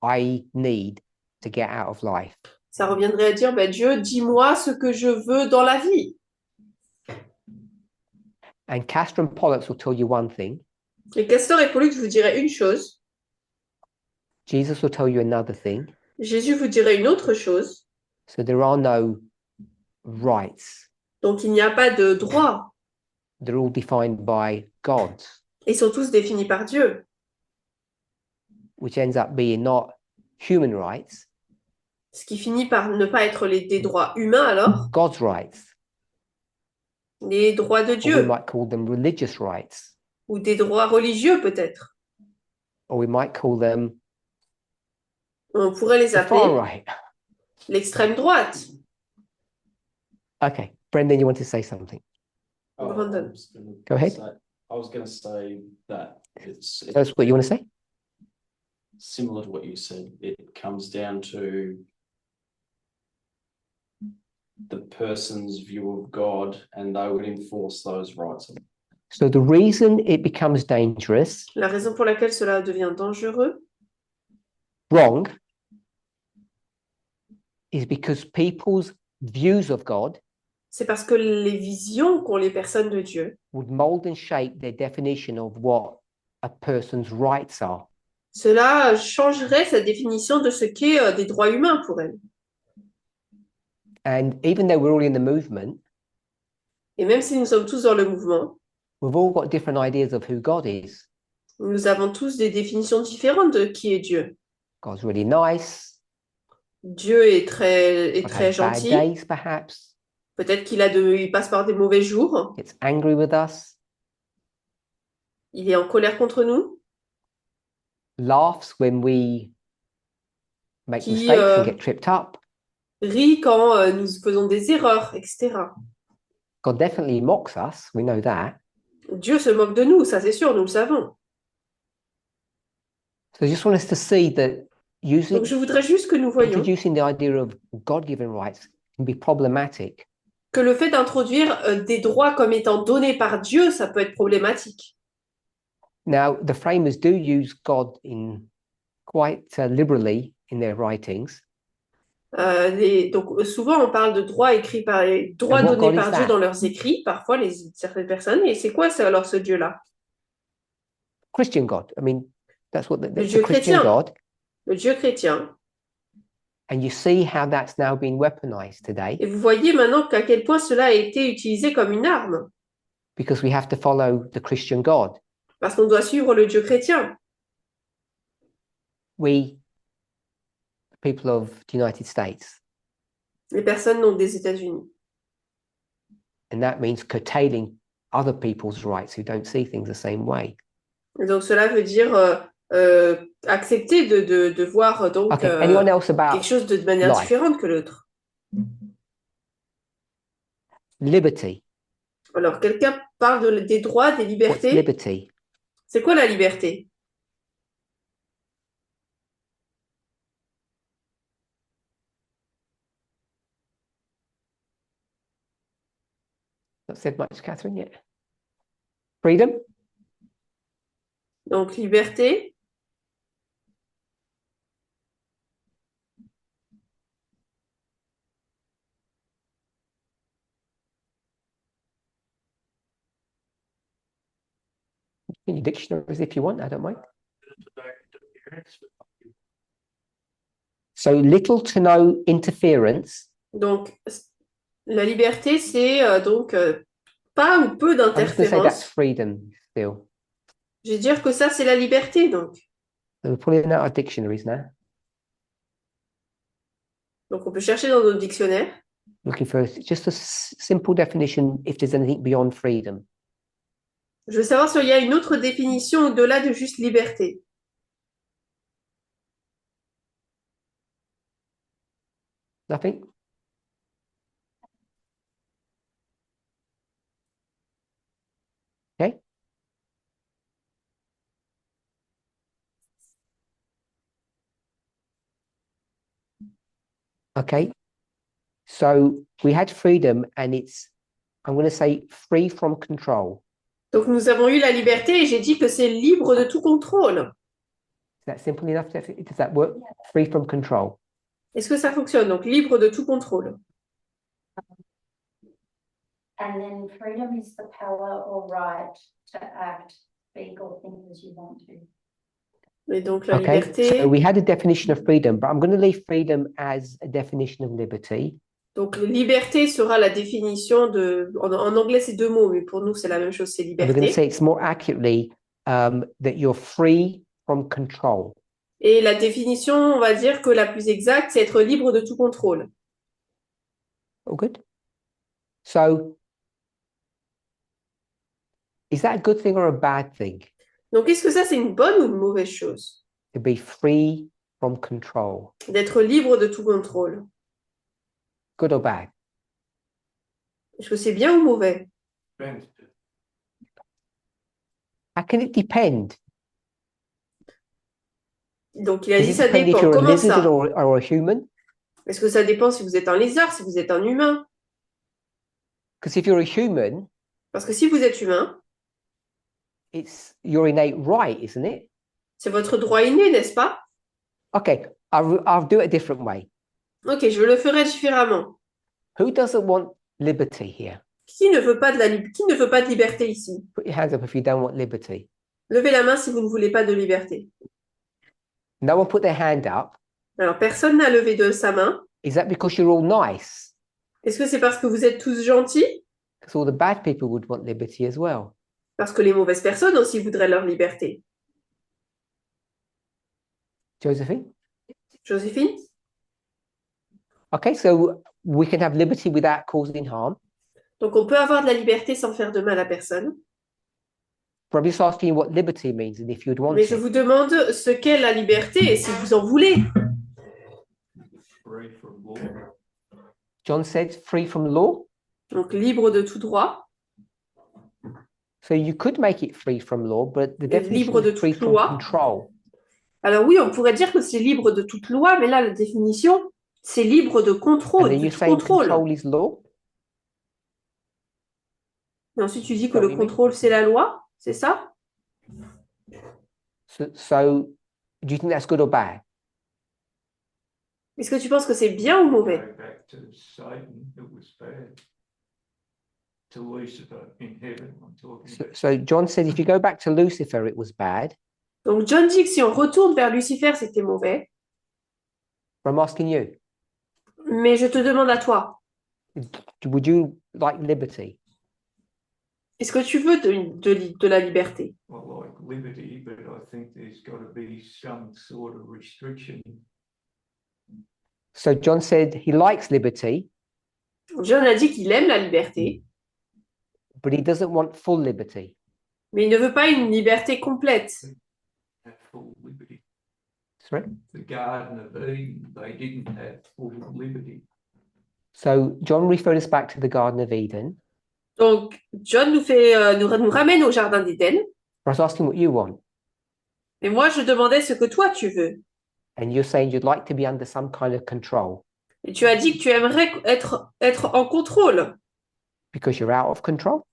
I need to get out of life. ça reviendrait à dire, ben Dieu, dis-moi ce que je veux dans la vie. And Castor and Pollux will tell you one thing. Et Castor et Pollux vous diraient une chose, Jesus will tell you another thing. Jésus vous dirait une autre chose. So there are no rights. Donc il n'y a pas de droits. They're all defined by God, Ils sont tous définis par Dieu. which ends up being not human rights, Ce qui finit par ne pas être des droits humains alors, God's rights. les droits de Or we Dieu, might call them religious rights. ou des droits religieux peut-être. Or we might call them On pourrait les the far appeler right. l'extrême droite. Okay, Brendan, you want to say something? Brandon. Go ahead. I was going to say that it's That's what you want to say? similar to what you said. It comes down to the person's view of God, and they would enforce those rights. So the reason it becomes dangerous, La raison pour laquelle cela devient dangereux, wrong, is because people's views of God c'est parce que les visions qu'ont les personnes de Dieu, would mold and shape their definition of what a person's rights are. cela changerait sa définition de ce qu'est des droits humains pour elles. And even though we're all in the movement, Et même si nous sommes tous dans le mouvement, we've all got different ideas of who God is. nous avons tous des définitions différentes de qui est Dieu. God's really nice, Dieu est très but has bad gentil. days perhaps, Peut-être il passe par des mauvais jours. gets angry with us, Il est en colère contre nous. laughs when we make Qui, mistakes and get tripped up. Rit quand nous faisons des erreurs, etc. God definitely mocks us, we know that. Dieu se moque de nous, ça c'est sûr, nous le savons. So I just want us to see that Donc je voudrais juste que nous voyions introducing the idea of God-given rights can be problematic. que le fait d'introduire des droits comme étant donnés par Dieu, ça peut être problématique. Now, the framers do use God in quite liberally in their writings. Donc souvent on parle de droits écrits par droits And what donnés God is par Dieu that? dans leurs écrits, parfois certaines personnes. Et c'est quoi alors ce Dieu-là? Christian God. I mean, that's what that's Dieu a Christian chrétien. God. Le Dieu chrétien. And you see how that's now been weaponized today Et vous voyez maintenant qu'à quel point cela a été utilisé comme une arme, because we have to follow the Christian God. parce qu'on doit suivre le Dieu chrétien. We, the people of the United States, Les personnes donc des États-Unis. and that means curtailing other people's rights who don't see things the same way. Et donc cela veut dire accepter de voir donc Okay, anyone else quelque about chose de manière life? différente que l'autre. Liberty? Alors quelqu'un parle des droits, des What's libertés. liberty? C'est quoi la liberté? Not said much, Catherine, yet. Freedom. Donc, liberté. In your dictionaries if you want, I don't mind. So little to no interference. Donc, la liberté, c'est pas ou peu I'm just going to say that's d'interférence. freedom still. Je vais dire que ça, c'est la liberté, donc. So we're pulling out our dictionaries now, Donc, on peut chercher dans nos dictionnaires. looking for just a simple definition if there's anything beyond freedom. Je veux savoir s'il y a une autre définition au-delà de juste liberté. Nothing? Okay. Okay. So we had freedom and it's, I'm going to say free from control. Donc, nous avons eu la liberté et j'ai dit que c'est libre de tout contrôle. Is that simple enough? Does that work? Free from control. Est-ce que ça fonctionne? Donc, libre de tout contrôle. And then freedom is the power or right to act, speak or think as you want to. Et donc, la Okay. liberté. So we had a definition of freedom, but I'm going to leave freedom as a definition of liberty. Donc, liberté sera la définition de. En anglais, c'est deux mots, mais pour nous, c'est la même chose, c'est And we're going to liberté. say it's more accurately that you're free from control. Et la définition, on va dire que la plus exacte, c'est être libre de tout contrôle. Oh, good. So is that a good thing or a bad thing? Donc, est-ce que ça, c'est une bonne ou une mauvaise chose? To be free from control. D'être libre de tout contrôle. Good or bad? Est-ce que c'est bien ou mauvais? How can it depend? Donc, il a Does dit it ça depend if dépend. you're a Comment lizard ça? or a human? Est-ce que ça dépend si vous êtes un lézard, si vous êtes un humain? Because if you're a human, Parce que si vous êtes humain, it's your innate right, isn't it? c'est votre droit inné, n'est-ce pas? Okay, I'll do it a different way. Ok, je le ferai différemment. Who doesn't want liberty here? Qui ne veut pas qui ne veut pas de liberté ici? Put your hands up if you don't want liberty. Levez la main si vous ne voulez pas de liberté. No one put their hand up. Alors, personne n'a levé de sa main. Is that because you're all nice? Est-ce que c'est parce que vous êtes tous gentils? Because all the bad people would want liberty as well. Parce que les mauvaises personnes aussi voudraient leur liberté. Josephine? Joséphine? Okay, so we can have liberty without causing harm. Donc, on peut avoir de la liberté sans faire de mal à personne. But I'm just asking you what liberty means and if you'd want Mais je it. vous demande ce qu'est la liberté et si vous en voulez. Free from law. John said free from law. Donc, libre de tout droit. So you could make it free from law, but the definition Libre de is free toute from loi. control. Alors oui, on pourrait dire que c'est libre de toute loi, mais là, la définition, c'est libre de And contrôle, then du you say contrôle. control is law. Et ensuite, tu dis que Ça, le oui, oui. contrôle, c'est la loi, c'est ça? So do you think that's good or bad? Est-ce que tu penses que c'est bien ou mauvais? Go back to Satan, it was bad. To Lucifer in heaven, I'm talking about. So John said if you go back to Lucifer, it was bad. Donc, John dit que si on retourne vers Lucifer, c'était mauvais. But I'm asking you, Mais je te demande à toi, would you like liberty? est-ce que tu veux de la liberté? I like liberty, but I think there's got to be some sort of restriction. So John said he likes liberty, John a dit qu'il aime la liberté, but he doesn't want full liberty. mais il ne veut pas une liberté complète. Have full liberty. Sorry? The Garden of Eden, they didn't have full liberty. So John referred us back to the Garden of Eden. Donc, John nous ramène au Jardin d'Éden. I was asking what you want, Et moi, je demandais ce que toi, tu veux. and you're saying you'd like to be under some kind of control. Et tu as dit que tu aimerais être en contrôle. Because you're out of control.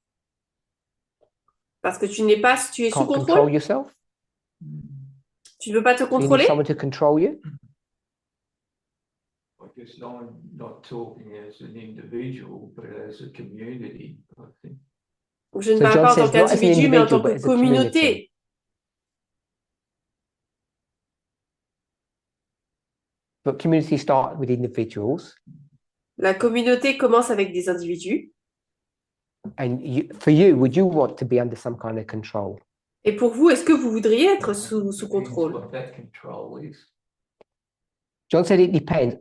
Parce que tu es sous Can't control contrôle. yourself. Tu ne peux pas te So you need contrôler. someone to control you. I guess I'm not talking as an individual, but as a community, I think. Donc, je ne So parle John pas en says tant not as an qu'individu, mais en tant individual, but que as a community. communauté. But communities start with individuals. La communauté commence avec des individus. And for you, would you want to be under some kind of control? Et pour vous, est-ce que vous voudriez être sous Depends contrôle? what that control is. John said it depends.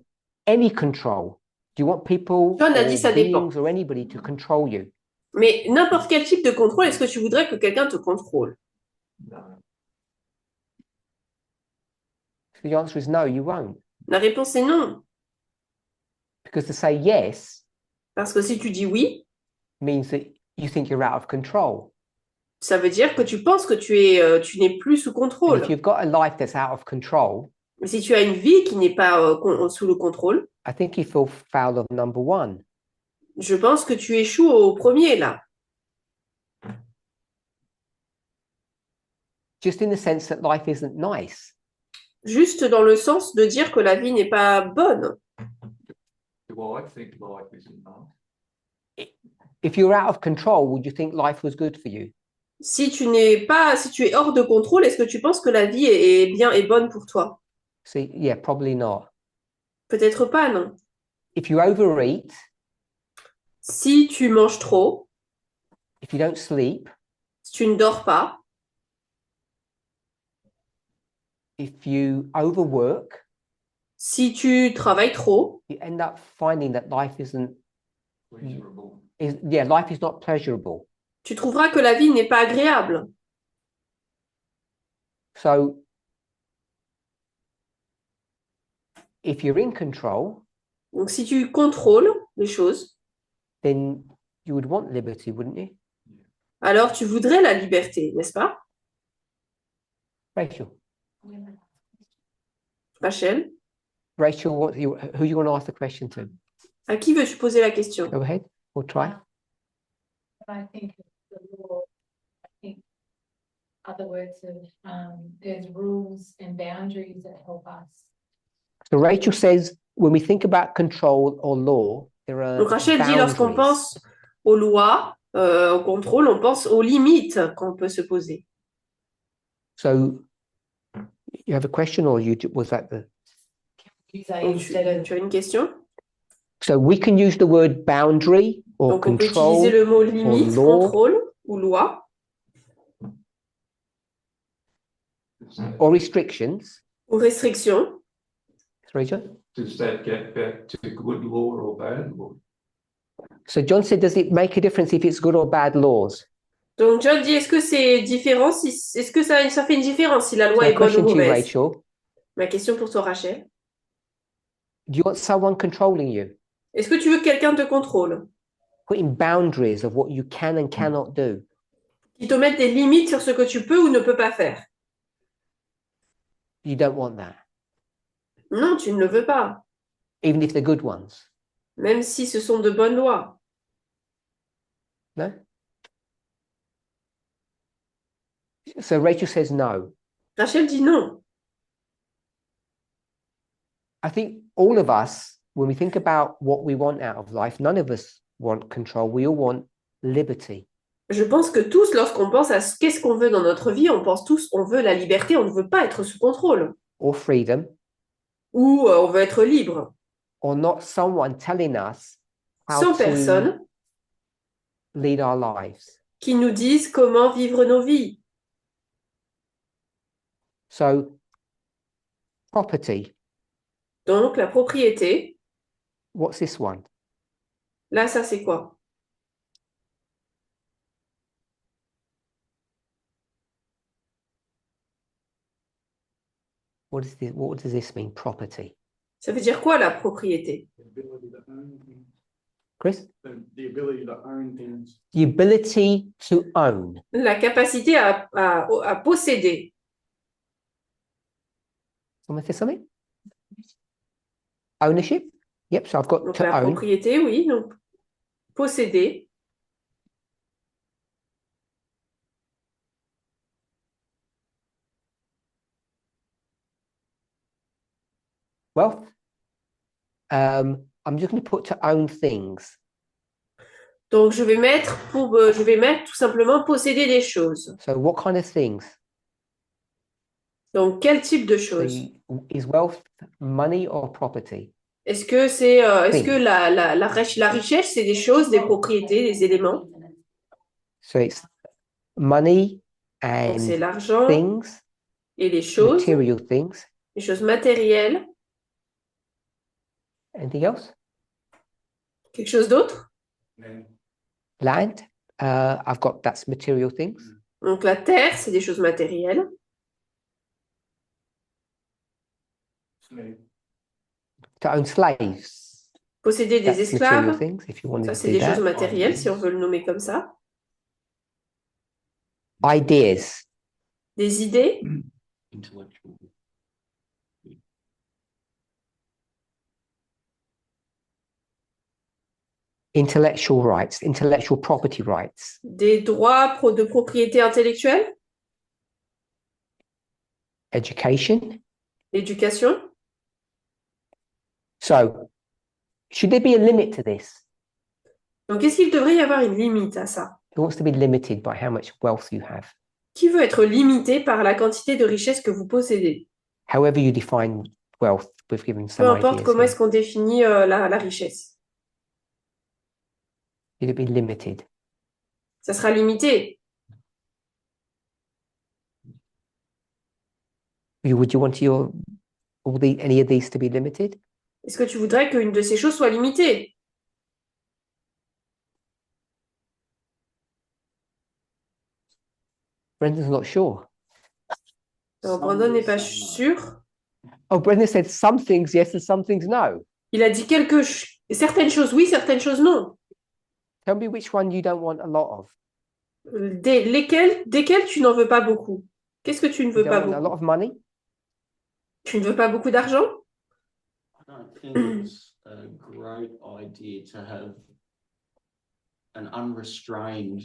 Any control. Do you want people John a or dit ça dépend. beings or anybody to control you? Mais n'importe quel type de contrôle, est-ce que tu voudrais que quelqu'un te contrôle? No. So the answer is no, you won't. La réponse est non. Because to say yes Parce que si tu dis oui, means that you think you're out of control. ça veut dire que tu penses que tu n'es plus sous And contrôle. if you've got a life that's out of control, Mais si tu as une vie qui n'est pas sous le contrôle, I think you feel foul of number one. je pense que tu échoues au premier là. Just in the sense that life isn't nice. Juste dans le sens de dire que la vie n'est pas bonne. Do I think life is enough? If you're out of control, would you think life was good for you? Si tu es hors de contrôle, est-ce que tu penses que la vie est bonne pour toi? See, yeah, probably not. Peut-être pas, non. If you overeat, Si tu manges trop, if you don't sleep, si tu ne dors pas, if you overwork, si tu travailles trop, you end up finding that life isn't, Pleasurable. life is not pleasurable. tu trouveras que la vie n'est pas agréable. So if you're in control, Donc, si tu contrôles les choses, then you would want liberty, wouldn't you? alors tu voudrais la liberté, n'est-ce pas, Rachel, Rachel? Rachel, who you want to ask the question to? À qui veux-tu poser la question? Go ahead, or try. When I think of the law, I think other words of there's rules and boundaries that help us. So Rachel says, when we think about control or law, there are Donc, Rachel dit, lorsqu'on boundaries. pense aux lois, au contrôle, on pense aux limites qu'on peut se poser. So you have a question, or was that the? Use that Donc, instead of tu as une question? So we can use the word boundary or Donc, on peut control utiliser le mot limite, law. contrôle ou loi or restrictions. ou restriction. Rachel? Does that get back to good law or bad law? So John said, does it make a difference if it's good or bad laws? Donc, John dit, est-ce que c'est différent est-ce que ça fait une différence si la So loi my est bonne ou question to you, mauvaise? Rachel, Ma question pour toi, Rachel. do you want someone controlling you? Est-ce que tu veux que quelqu'un te contrôle? Putting boundaries of what you can and cannot do. Qui te mette des limites sur ce que tu peux ou ne peux pas faire? You don't want that, Non, tu ne le veux pas. even if they're good ones. Même si ce sont de bonnes lois. No? So Rachel says no. Rachel dit non. I think all of us, when we think about what we want out of life, none of us want control. We all want liberty. Je pense que tous, lorsqu'on pense à qu'est-ce qu'on veut dans notre vie, on pense tous, on veut la liberté, on ne veut pas être sous contrôle. Or freedom, Ou on veut être libre. or not someone telling us how Sans to personne lead our lives. qui nous dise comment vivre nos vies. So, property, Donc, la propriété, what's this one? là, ça, c'est quoi? What is this? What does this mean? Property. Ça veut dire quoi, la propriété? Chris? The ability to own things. The ability to own. La capacité à posséder. Someone say something? Ownership? Yep, so I've got Donc, to la own. propriété, oui. Donc, posséder. wealth. I'm just going to put to own things. Donc, je vais mettre tout simplement posséder des choses. So what kind of things? Donc, quel type de So choses? is wealth money or property? Est-ce que la richesse, c'est des choses, des propriétés, des éléments? So it's money Donc, c'est and l'argent things, et les choses matérielles. Anything else? Quelque chose d'autre? Land. I've got that's material things. Donc, la terre, c'est des choses matérielles. To own slaves. Posséder des That's material esclaves, things, if you wanted ça, to c'est do des choses that. matérielles, si on veut le nommer comme ça. Ideas. Des idées, Intellectual. Intellectual rights, intellectual property rights. des droits de propriété intellectuelle, Education. l'éducation. So, should there be a limit to this? Donc, est-ce qu'il devrait y avoir une limite à ça? Who wants to be limited by how much wealth you have? Qui veut être limité par la quantité de richesse que vous possédez? However you define wealth, we've given Peu some importe ideas comment here. est-ce qu'on définit la richesse. Should it be limited? Ça sera limité. Would you want any of these to be limited? Est-ce que tu voudrais qu'une de ces choses soit limitée? Brendan's not sure. Alors, Brandon n'est pas sûr. Oh, Brendan said some things yes and some things no. Il a dit certaines choses oui, certaines choses non. Tell me which one you don't want a lot of. Desquelles tu n'en veux pas beaucoup? Qu'est-ce que tu ne You veux don't pas want a lot beaucoup? of money? Tu ne veux pas beaucoup d'argent? I don't think it's a great idea to have an unrestrained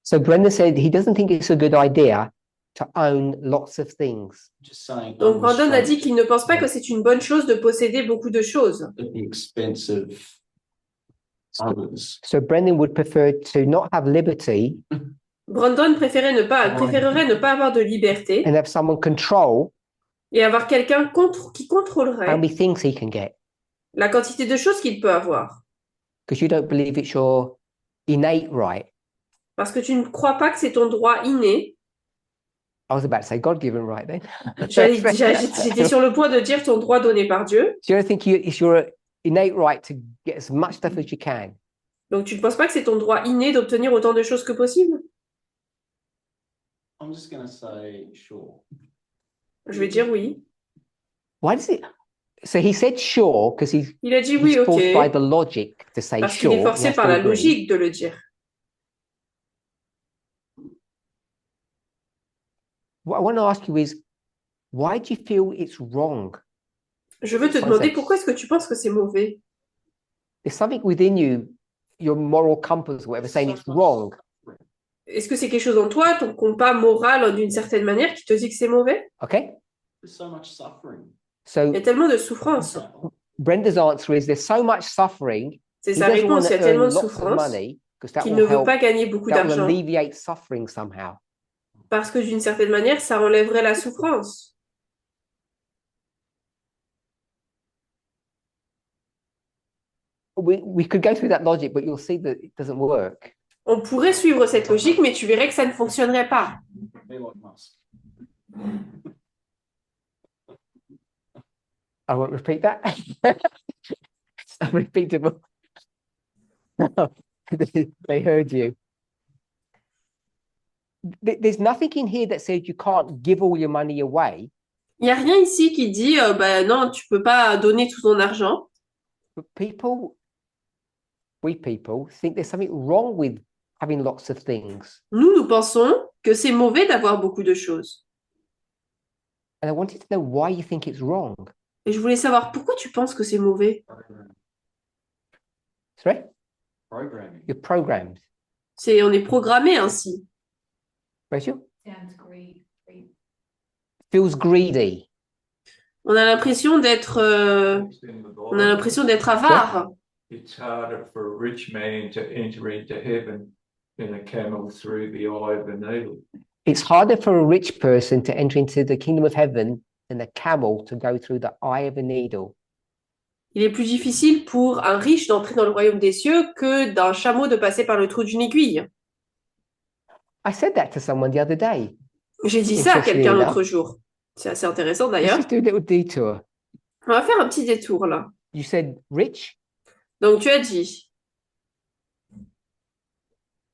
So Brendan said he doesn't think it's a good idea to own lots of things. just saying Donc Brandon a dit unrestrained qu'il ne pense pas que c'est une bonne chose de posséder beaucoup de choses. at the expense of others. So Brendan would prefer to not have liberty Brandon préférerait ne pas avoir de liberté and have someone control et avoir quelqu'un qui how contrôlerait many things he can get. la quantité de choses qu'il peut avoir. Because you don't believe it's your innate right. Parce que tu ne crois pas que c'est ton droit inné. I was about to say God-given right then. J'étais sur le point de dire ton droit donné par Dieu. So you don't think it's your innate right to get as much stuff as you can? Donc tu ne penses pas que c'est ton droit inné d'obtenir autant de choses que possible? I'm just going to say sure. Je vais dire oui. Why does it? So he said sure because Il a dit oui, he's forced by ok. the logic to say Parce qu'il sure. est He forcé has par to la agree. logique de le dire. What I want to ask you is, why do you feel it's wrong? Je veux te demander pourquoi est-ce que tu penses que c'est mauvais? There's something within you, your moral compass, whatever, saying it's wrong. Est-ce que c'est quelque chose en toi, ton compas moral d'une certaine manière, qui te dit que c'est mauvais? Okay. There's so much suffering. So Il y a tellement de souffrance. Brenda's answer is there's so much suffering. C'est He sa doesn't want réponse. Il y to a tellement earn de lots of souffrance money because that qu'il will ne veut help. pas gagner beaucoup That will d'argent. alleviate suffering somehow. Parce que d'une certaine manière, ça enlèverait la souffrance. We could go through that logic, but you'll see that it doesn't work. On pourrait suivre cette logique, mais tu verrais que ça ne fonctionnerait pas. Be like Musk. I won't repeat that. It's unrepeatable. They heard you. There's nothing in here that says you can't give all your money away. Il n'y a rien ici qui dit non, tu peux pas donner tout ton argent. But we people think there's something wrong with having lots of things. Nous pensons que c'est mauvais d'avoir beaucoup de choses. And I wanted to know why you think it's wrong. Et je voulais savoir pourquoi tu penses que c'est mauvais. Sorry? Programming. You're programmed. On est programmé ainsi. Rachel? Sounds greed. Feels greedy. On a l'impression d'être on a l'impression d'être avare. It's harder for a rich man to enter into heaven than a camel through the eye of a needle. It's harder for a rich person to enter into the kingdom of heaven than a camel to go through the eye of a needle. Il est plus difficile pour un riche d'entrer dans le royaume des cieux que d'un chameau de passer par le trou d'une aiguille. I said that to someone the other day. J'ai dit ça à Interestingly quelqu'un enough. l'autre jour. C'est assez intéressant Let's d'ailleurs. just do a little detour. On va faire un petit détour là. You said rich Donc tu as dit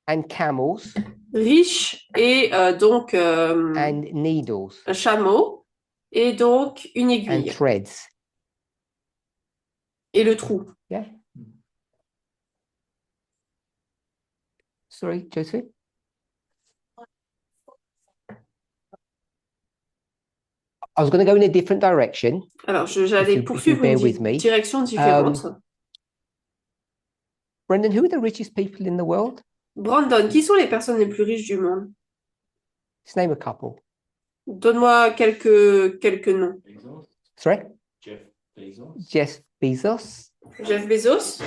and camels riche et donc and needles un chameau et donc une and aiguille threads. et le trou. Yeah. Sorry, Joseph? I was going to go in a different direction. Alors j'allais If you poursuivre bear une with me. direction différente. Brendan, who are the richest people in the world? Brandon, qui sont les personnes les plus riches du monde? Let's name a couple. Donne-moi quelques noms. Sorry? Jeff Bezos. Jeff Bezos, Jeff Bezos,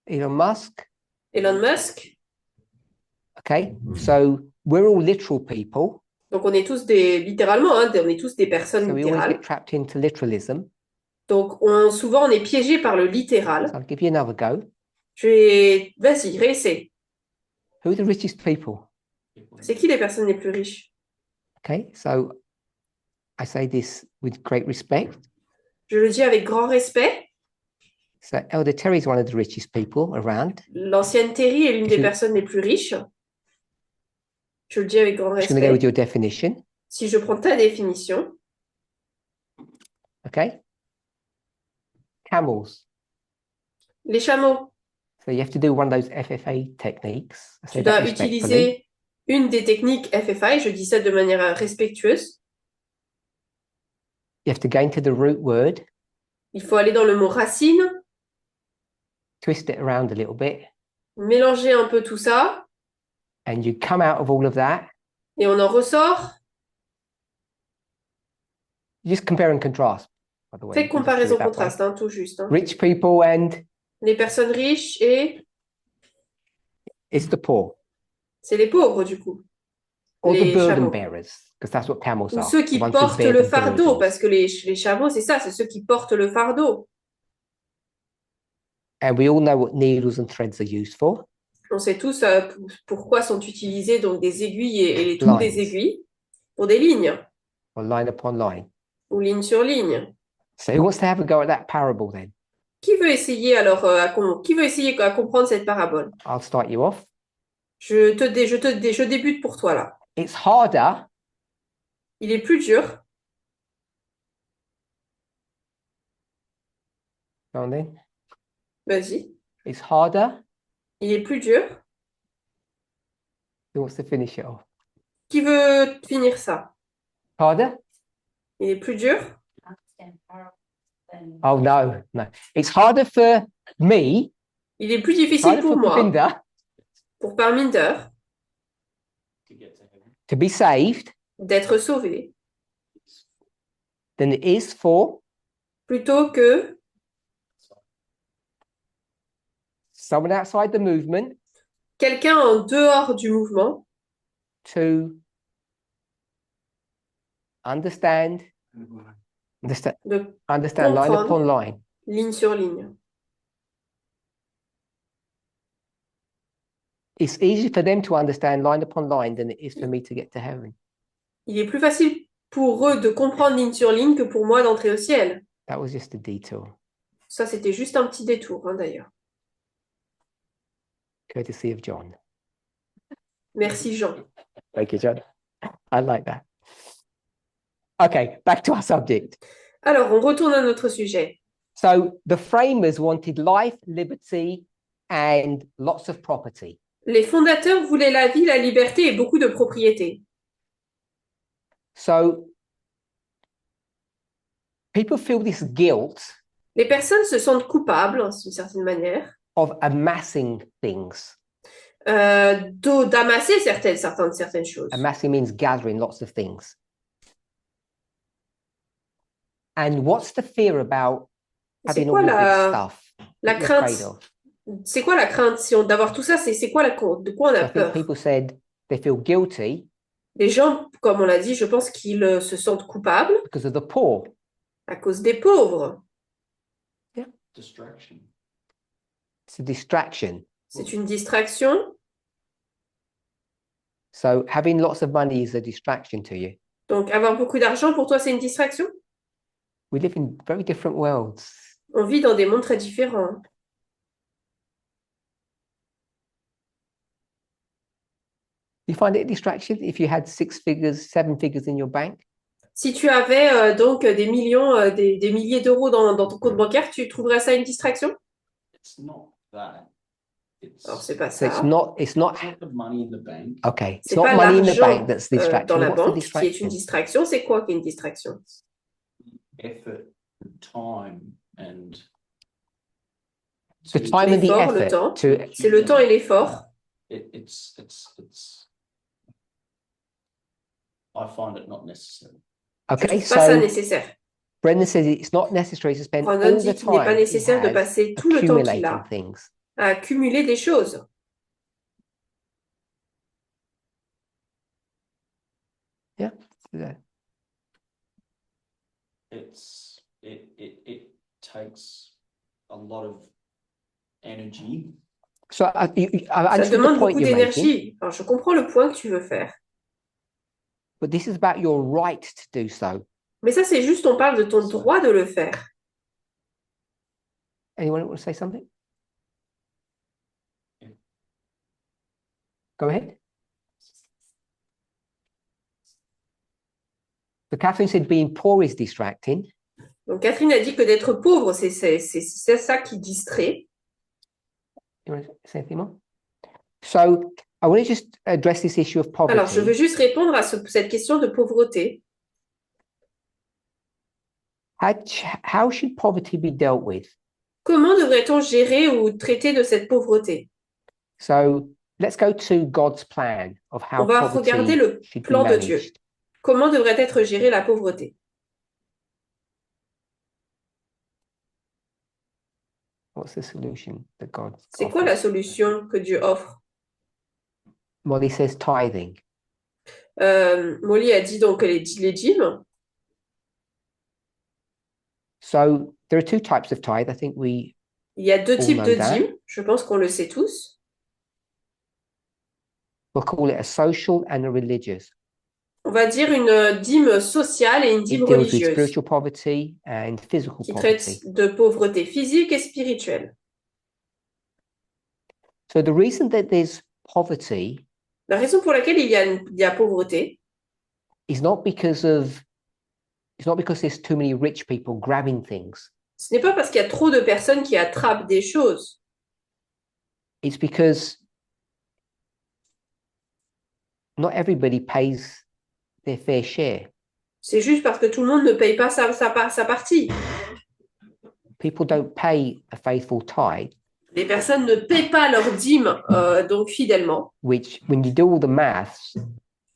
Elon Musk. Elon Musk. Okay, so we're all literal people. Donc on est tous littéralement, hein, on est tous des personnes So we always littérales. get trapped into literalism. Donc souvent on est piégé par le littéral. So I'll give you another go. Vas-y, réessaie. Who are the richest people? C'est qui les personnes les plus riches? Okay, so I say this with great respect. Je le dis avec grand respect. So Elder Terry is one of the richest people around. L'ancienne Terry est l'une des Je- personnes les plus riches. Je le dis avec grand I'm just going to go with respect. your definition. Si je prends ta définition, Okay. Camels. les chameaux, So you have to do one of those FFA techniques. I tu say dois that respectfully. utiliser une des techniques FFI, je dis ça de manière respectueuse. You have to go into the root word, Il faut aller dans le mot racine, twist it around a little bit, mélanger un peu tout ça, and you come out of all of that. et on en ressort. Just compare and contrast, by the way. Fais You can just do it that way. comparaison-contraste, hein, tout juste. Hein. Rich people and Les personnes riches et it's the poor, c'est les pauvres, du coup. or the Les burden chameaux. bearers, because that's what camels Ou are. ceux the qui ones who portent bear le the fardeau, burdens. parce que les chameaux, c'est ça, c'est ceux qui portent le fardeau. And we all know what needles and threads are used for. On sait tous pourquoi sont utilisés donc des aiguilles et les trous des Lines. aiguilles pour des lignes Or line upon line. ou ligne sur ligne. So who wants to have a go at that parable then? Qui veut essayer alors qui veut essayer à comprendre cette parabole? I'll start you off. Je débute pour toi là. It's harder Il est plus dur. go on then. Vas-y. It's harder. Il est plus dur. Who wants to finish it off? Qui veut finir ça? Harder? Il est plus dur. Oh no, no. It's harder for me, Il est plus difficile harder pour for moi, Parminder pour Parminder, To get to heaven. to be saved d'être sauvé, than it is for plutôt que someone outside the movement quelqu'un en dehors du mouvement to understand de line comprendre. upon line. ligne sur ligne. It's easier for them to understand line upon line than it is for me to get to heaven. Il est plus facile pour eux de comprendre ligne sur ligne que pour moi d'entrer au ciel. That was just a detour, Ça, c'était juste un petit détour, hein, d'ailleurs. courtesy of John. Merci, Jean. Thank you, John. I like that. Okay, back to our subject. Alors, on retourne à notre sujet. So the framers wanted life, liberty, and lots of property. Les fondateurs voulaient la vie, la liberté et beaucoup de propriétés. So people feel this guilt Les personnes se sentent coupables, d'une certaine manière, of amassing things. D'amasser certaines choses. Amassing means gathering lots of things. And what's the fear about C'est having quoi all of this la stuff? la What you're afraid crainte? of? C'est quoi la crainte d'avoir tout ça? C'est quoi de quoi on So a I think peur? people said they feel guilty Les gens, comme on l'a dit, je pense qu'ils se sentent coupables because of the poor. à cause des pauvres. Distraction. It's a distraction. C'est une distraction. So having lots of money is a distraction to you. Donc, avoir beaucoup d'argent, pour toi, c'est une distraction? We live in very different worlds. On vit dans des mondes très différents. You find it a distraction if you had 6 figures, 7 figures in your bank? Si tu avais donc des millions, des milliers d'euros dans ton compte bancaire, tu trouverais ça une distraction? It's not that. It's, Alors, c'est pas So it's ça. not it's not the money in the bank. okay. It's C'est not pas money in the l'argent bank that's dans distraction. la What's the banque qui est une distraction? distraction. C'est quoi qui est une distraction? Effort, time, and The time and the L'effort, le effort temps. to C'est le temps et l'effort. it's I find it not necessary. Je okay. trouve pas ça So nécessaire. Brendan says it's not necessary to spend Brandon all dit the qu'il n'est pas time he nécessaire de has passer tout le temps qu'il accumulating a things. à accumuler des choses. Yeah. It takes a lot of energy. So I Ça understand the demande point beaucoup you're making, d'énergie. Alors, je comprends le point que tu veux faire. but this is about your right to do so. Mais ça, c'est juste, on parle de ton droit de le faire. Anyone want to say something? Go ahead. So Catherine said being poor is distracting. Donc, Catherine a dit que d'être pauvre, c'est ça qui distrait. You want to say anything more? So I want to just address this issue of Alors, je veux poverty. juste répondre à cette question de pauvreté. How should poverty be dealt with? Comment devrait-on gérer ou traiter de cette pauvreté? So let's go to God's plan of how On va regarder poverty le should be plan de Dieu. managed. Comment devrait être gérée la pauvreté? What's the solution that God C'est quoi la offers? solution que Dieu offre? Molly says tithing. Molly a dit donc les dîmes. So there are 2 types of tithe. I think Il y a 2 All types know de that. dîmes. Je pense qu'on le sait tous. we'll call it a social and a religious. On va dire une dîme sociale et une It dîme deals with religieuse spiritual poverty and physical qui traite poverty. de pauvreté physique et spirituelle. So the reason that there's poverty La raison pour laquelle il y a pauvreté, is not because there's too many rich people grabbing things. ce n'est pas parce qu'il y a trop de personnes qui attrapent des choses. It's because not everybody pays their fair share. C'est juste parce que tout le monde ne paye pas sa partie. People don't pay a faithful tithe, Les personnes ne paient pas leur dîme donc fidèlement. which when you do all the maths,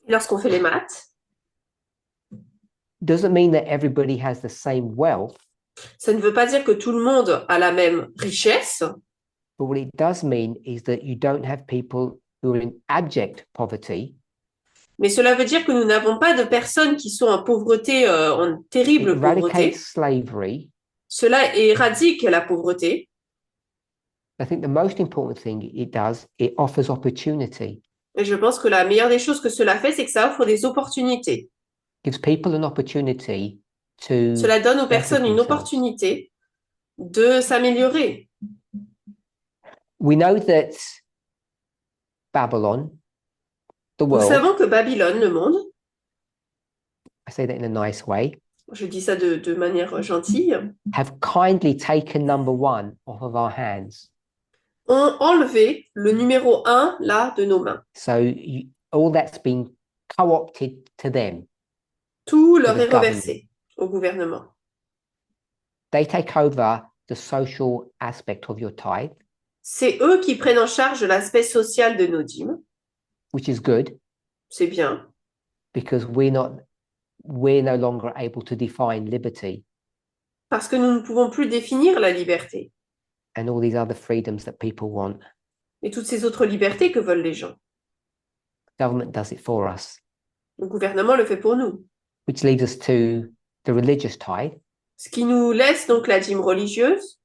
Lorsqu'on fait les maths, doesn't mean that everybody has the same wealth, ça ne veut pas dire que tout le monde a la même richesse, but what it does mean is that you don't have people who are in abject poverty. mais cela veut dire que nous n'avons pas de personnes qui sont en pauvreté, en It terrible pauvreté. eradicates slavery. Cela éradique la pauvreté. I think the most important thing it does, it offers opportunity. Et je pense que la meilleure des choses que cela fait, c'est que ça offre des opportunités. Gives people an opportunity to Cela donne aux better personnes une themselves. opportunité de s'améliorer. We know that Babylon, the Nous world, savons que Babylone, le monde, I say that in a nice way, je dis ça de manière gentille, have kindly taken number 1 off of our hands. ont enlevé le numéro 1 là de nos mains. So all that's been co-opted to them. Tout leur the est reversé au gouvernement. They take over the social aspect of your tithe. C'est eux qui prennent en charge l'aspect social de nos dîmes. which is good C'est bien, because we're no longer able to define liberty parce que nous ne pouvons plus définir la liberté and all these other freedoms that people want. et toutes ces autres libertés que veulent les gens. Government does it for us, Le gouvernement le fait pour nous. which leads us to the religious tithe, Ce qui nous laisse donc la dîme religieuse,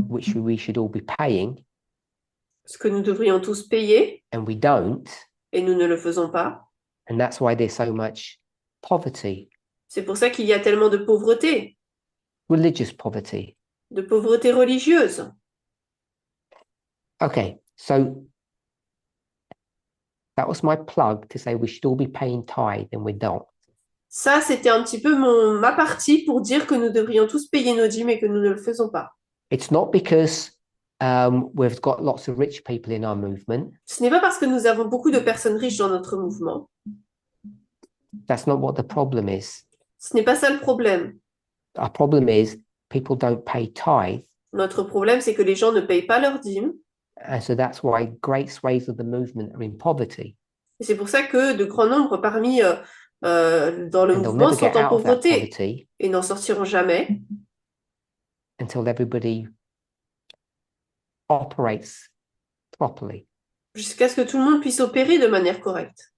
which we should all be paying, ce que nous devrions tous payer, and we don't. et nous ne le faisons pas. And that's why there's so much poverty, C'est pour ça qu'il y a tellement de pauvreté religieuse. Okay, so that was my plug to say we should all be paying tithe and we don't. Ça, c'était un petit peu ma partie pour dire que nous devrions tous payer nos dîmes et que nous ne le faisons pas. It's not because we've got lots of rich people in our movement. Ce n'est pas parce que nous avons beaucoup de personnes riches dans notre mouvement. That's not what the problem is. Ce n'est pas ça le problème. Our problem is people don't pay tithe. Notre problème, c'est que les gens ne payent pas leurs dîmes. And so that's why great swathes of the movement are in poverty. Et c'est pour ça que de grands nombres parmi dans le And they'll mouvement never sont get en out of that pauvreté poverty et n'en sortiront jamais until everybody operates properly. jusqu'à ce que tout le monde puisse opérer de manière correcte.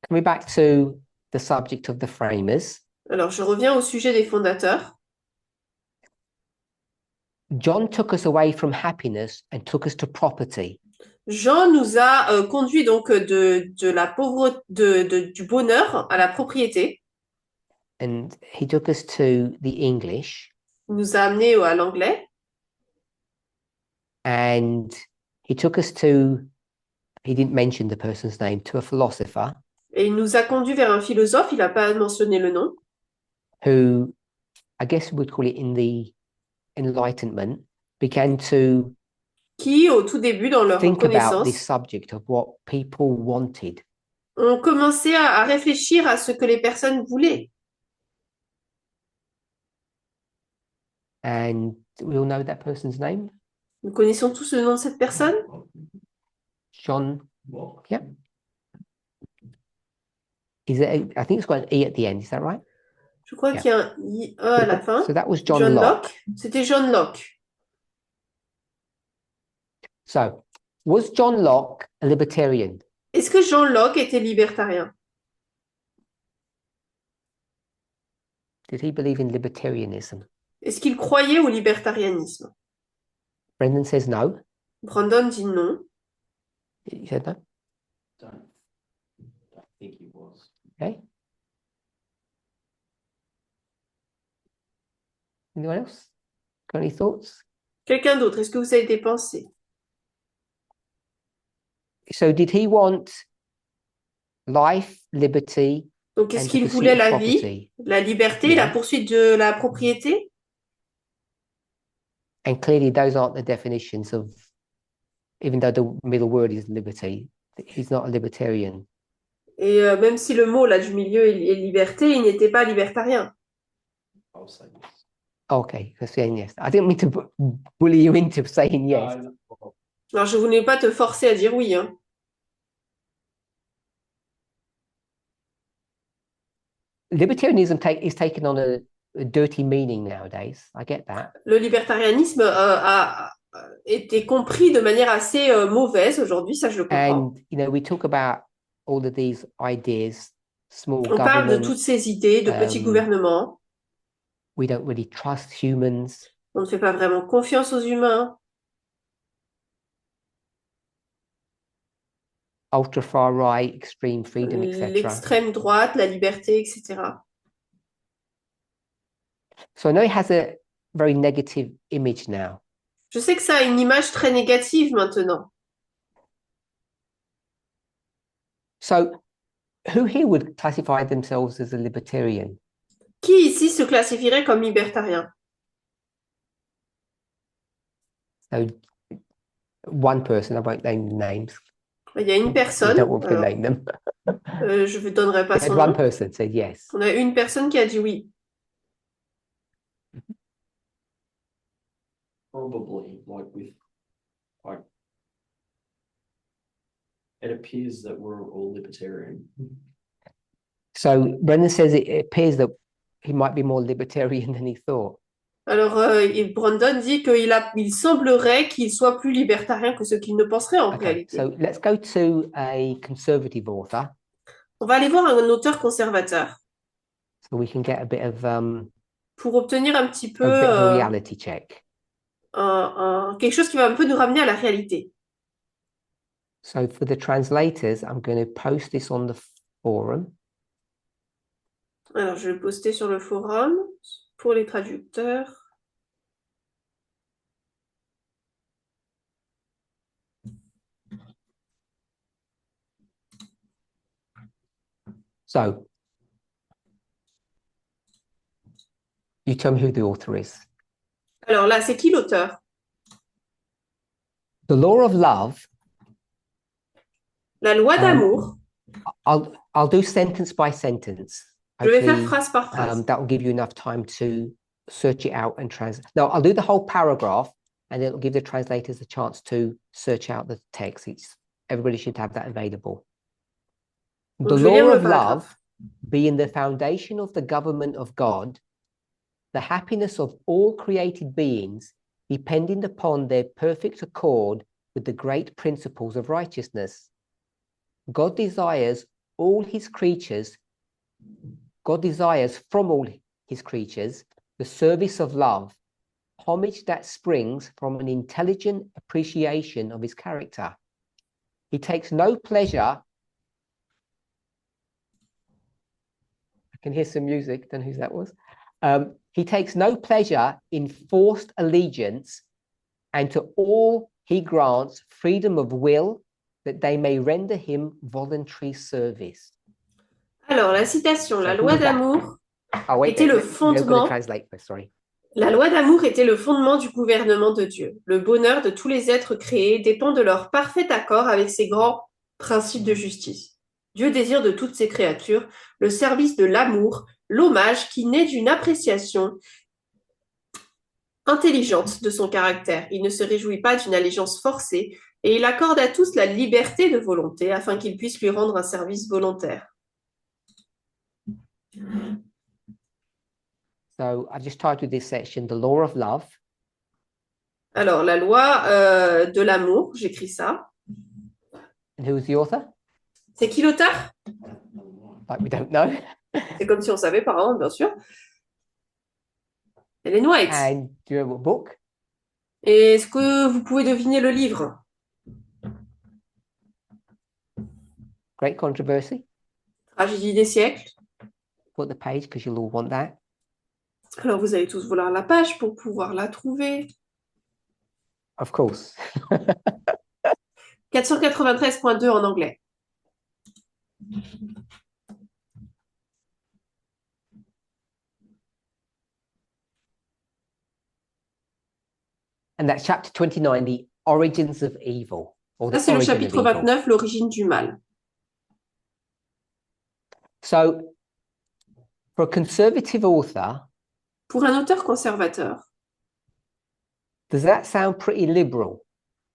Coming back to the subject of the framers, Alors, je reviens au sujet des fondateurs. John took us away from happiness and took us to property. Jean nous a conduit donc de la pauvreté, du bonheur à la propriété. And he took us to the English, Il nous a amenés à l'anglais and he took us to, he didn't mention the person's name, to a philosopher et il nous a conduits vers un philosophe, il n'a pas mentionné le nom, who, I guess we would call it in the Enlightenment, began to qui, au tout début, dans leur think about this connaissance, subject of what people wanted. ont commencé à réfléchir à ce que les personnes voulaient. And we all know that person's name, Nous connaissons tous le nom de cette personne? John. Yeah. Is it? I think it's got an E at the end. Is that right? Je crois Yeah. qu'il y a un I, E à la fin. So that was John, John Locke. Locke. C'était John Locke. So was John Locke a libertarian? Est-ce que John Locke était libertarien? Did he believe in libertarianism? Est-ce qu'il croyait au libertarianisme? Brendan says no. Brandon dit non. You said no. Don't think he was. Okay. Anyone else? Got any thoughts? Quelqu'un d'autre, est-ce que vous avez des pensées? So did he want life, liberty, Donc, est-ce and the qu'il pursuit voulait of la vie, property? la liberté, Yeah. la poursuite de la propriété? And clearly those aren't the definitions of, even though the middle word is liberty, he's not a libertarian. Et même si le mot là du milieu est liberté, il n'était pas libertarien. I'll say yes. Okay, so saying yes. I didn't mean to bully you into saying yes. Alors, je ne voulais pas te forcer à dire oui, hein. Libertarianism is taken on a dirty meaning nowadays. I get that. Le libertarianisme a été compris de manière assez mauvaise aujourd'hui, ça je le comprends. And, you know, we talk about all of these ideas, small On parle de government, toutes ces idées, de petits gouvernements. we don't really trust humans. On ne fait pas vraiment confiance aux humains. Ultra far right, extreme freedom, etc. L'extrême droite, la liberté, etc. So I know it has a very negative image now. Je sais que ça a une image très négative maintenant. So who here would classify themselves as a libertarian? Qui ici se classifierait comme libertarien? So one person, I won't name the names. Il y a une I personne, don't want to alors, name them. je ne donnerai pas And son one nom. person said yes. On a une personne qui a dit oui. probably like it appears that we're all libertarian. So Brendan says it appears that he might be more libertarian than he thought. Alors, Brandon dit il semblerait qu'il soit plus libertarien que ce qu'il ne penserait en Okay, réalité. so let's go to a conservative author On va aller voir un auteur conservateur so we can get a bit of pour obtenir un petit peu a reality check. quelque chose qui va un peu nous ramener à la réalité. So for the translators, I'm going to post this on the forum. Alors, je vais poster sur le forum pour les traducteurs. So you tell me who the author is. Alors là, c'est qui l'auteur? The Law of Love. La loi d'amour. I'll do sentence by sentence. Je vais faire Hopefully, phrase par phrase. that will give you enough time to search it out and translate. No, I'll do the whole paragraph, and it'll give the translators a chance to search out the text. Everybody should have that available. Donc, The je vais lire law le of paragraphe. love, being the foundation of the government of God, the happiness of all created beings, depending upon their perfect accord with the great principles of righteousness. God desires from all his creatures the service of love, homage that springs from an intelligent appreciation of his character. He takes no pleasure. I can hear some music, don't know who that was. He takes no pleasure in forced allegiance, and to all he grants freedom of will, that they may render him voluntary service. Alors, la citation, la loi d'amour était le fondement. La loi d'amour était le fondement du gouvernement de Dieu. Le bonheur de tous les êtres créés dépend de leur parfait accord avec ses grands principes de justice. Dieu désire de toutes ses créatures le service de l'amour, l'hommage qui naît d'une appréciation intelligente de son caractère. Il ne se réjouit pas d'une allégeance forcée et il accorde à tous la liberté de volonté afin qu'ils puissent lui rendre un service volontaire. So I've just titled this section, The Law of Love. Alors, la loi de l'amour, j'écris ça. And who's the author? C'est qui l'auteur? Like we don't know. C'est comme si on savait, par exemple, bien sûr. Ellen White. And do you know what book? Et est-ce que vous pouvez deviner le livre? Great Controversy. Tragédie des siècles. Put the page because you'll all want that. Alors, vous allez tous vouloir la page pour pouvoir la trouver. Of course. 493.2 en anglais. And that's chapter 29, The Origins of Evil. Or the Ça, c'est le origin of chapitre evil. 29, l'origine du mal. So, for a conservative author, Pour un auteur conservateur, does that sound pretty liberal?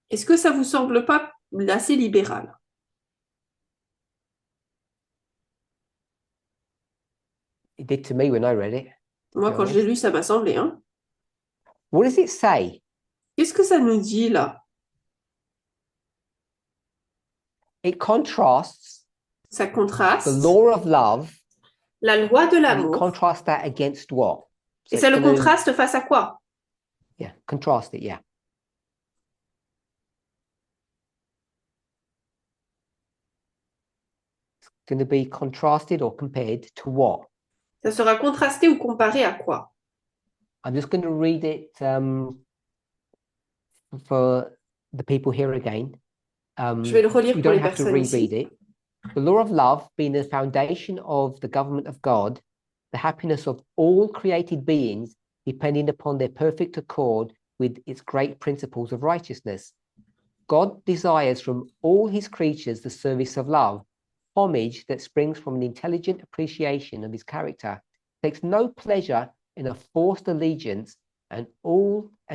est-ce que ça vous semble pas assez libéral? It did to me when I read it. Moi, quand je l'ai lu, ça m'a semblé. Hein? What does it say? Qu'est-ce que ça nous dit là? It contrasts Ça contraste the law of love la loi de and it l'amour. contrasts that against what? So Et ça it's le gonna- contraste face à quoi? Yeah, contrast it, yeah. It's going to be contrasted or compared to what? Ça sera contrasté ou comparé à quoi? I'm just going to read it for the people here again. Je vais le relire You pour don't les have to personnes reread ici. it. The law of love being the foundation of the government of God, the happiness of all created beings depending upon their perfect accord with its great principles of righteousness. God desires from all his creatures the service of love, homage that springs from an intelligent appreciation of his character, takes no pleasure in a forced allegiance, and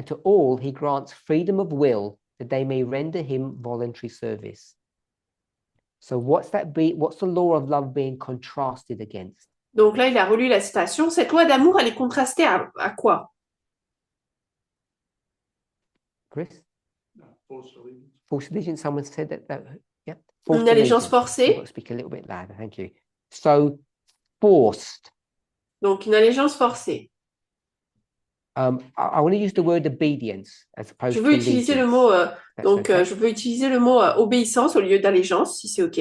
to all he grants freedom of will that they may render him voluntary service. So what's the law of love being contrasted against? Donc là, il a relu la citation. Cette loi d'amour, elle est contrastée à quoi? Chris? No, forced allegiance. Forced allegiance. Someone said that yeah. Une allégeance forcée. I've got to speak a little bit louder. Thank you. So forced. Donc une allégeance forcée. I want to use the word obedience as opposed Je veux to utiliser le allegiance. mot donc okay. je veux utiliser le mot obéissance au lieu d'allégeance, si c'est OK.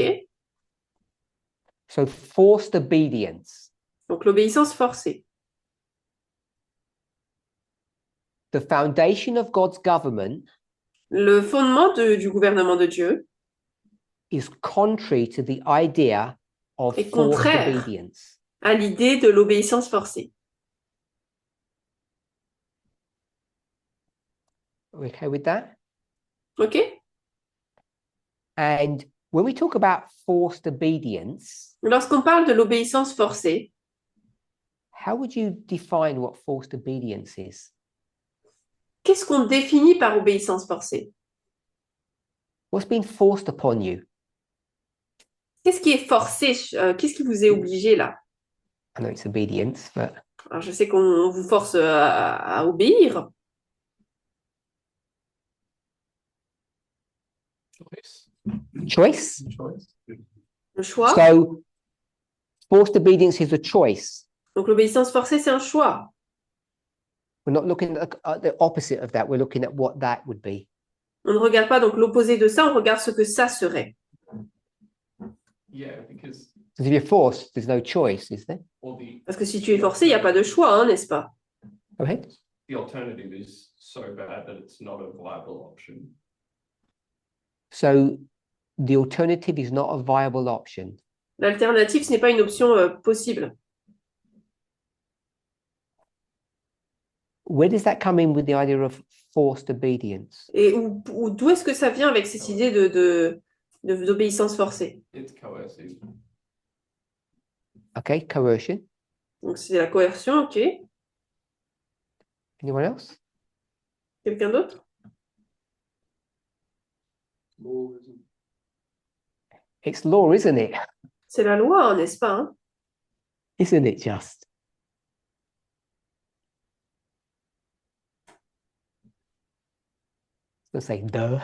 So forced obedience. Donc l'obéissance forcée. The foundation of God's government. Le fondement du gouvernement de Dieu is contrary to the idea of est forced contraire obedience. à l'idée de l'obéissance forcée. Okay with that? OK? And when we talk about forced obedience, Lorsqu'on parle de l'obéissance forcée, how would you define what forced obedience is? qu'est-ce qu'on définit par obéissance forcée? What's been forced upon you? Qu'est-ce qui est forcé? Qu'est-ce qui vous est obligé là? I know it's obedience, but Alors, je sais qu'on vous force à obéir. choice. Le choix. So forced obedience is a choice. Donc l'obéissance forcée, c'est un choix. We're not looking at the opposite of that. We're looking at what that would be. On ne regarde pas donc l'opposé de ça, on regarde ce que ça serait. Yeah, because Because if you're forced, there's no choice, is there? Parce que si tu es forcé, il n'y a pas de choix, hein, n'est-ce pas? Go ahead. the alternative is so bad that it's not a viable option. So the alternative is not a viable option. L'alternative, ce n'est pas une option possible. Where does that come in with the idea of forced obedience? Et d'où est-ce que ça vient avec ces idées d'obéissance forcée? It's coercive. Okay, coercion. Donc c'est la coercion, ok. Anyone else? Quelqu'un d'autre? It's law, isn't it? C'est la loi, hein, n'est-ce pas? Hein? Isn't it just? I'll say duh.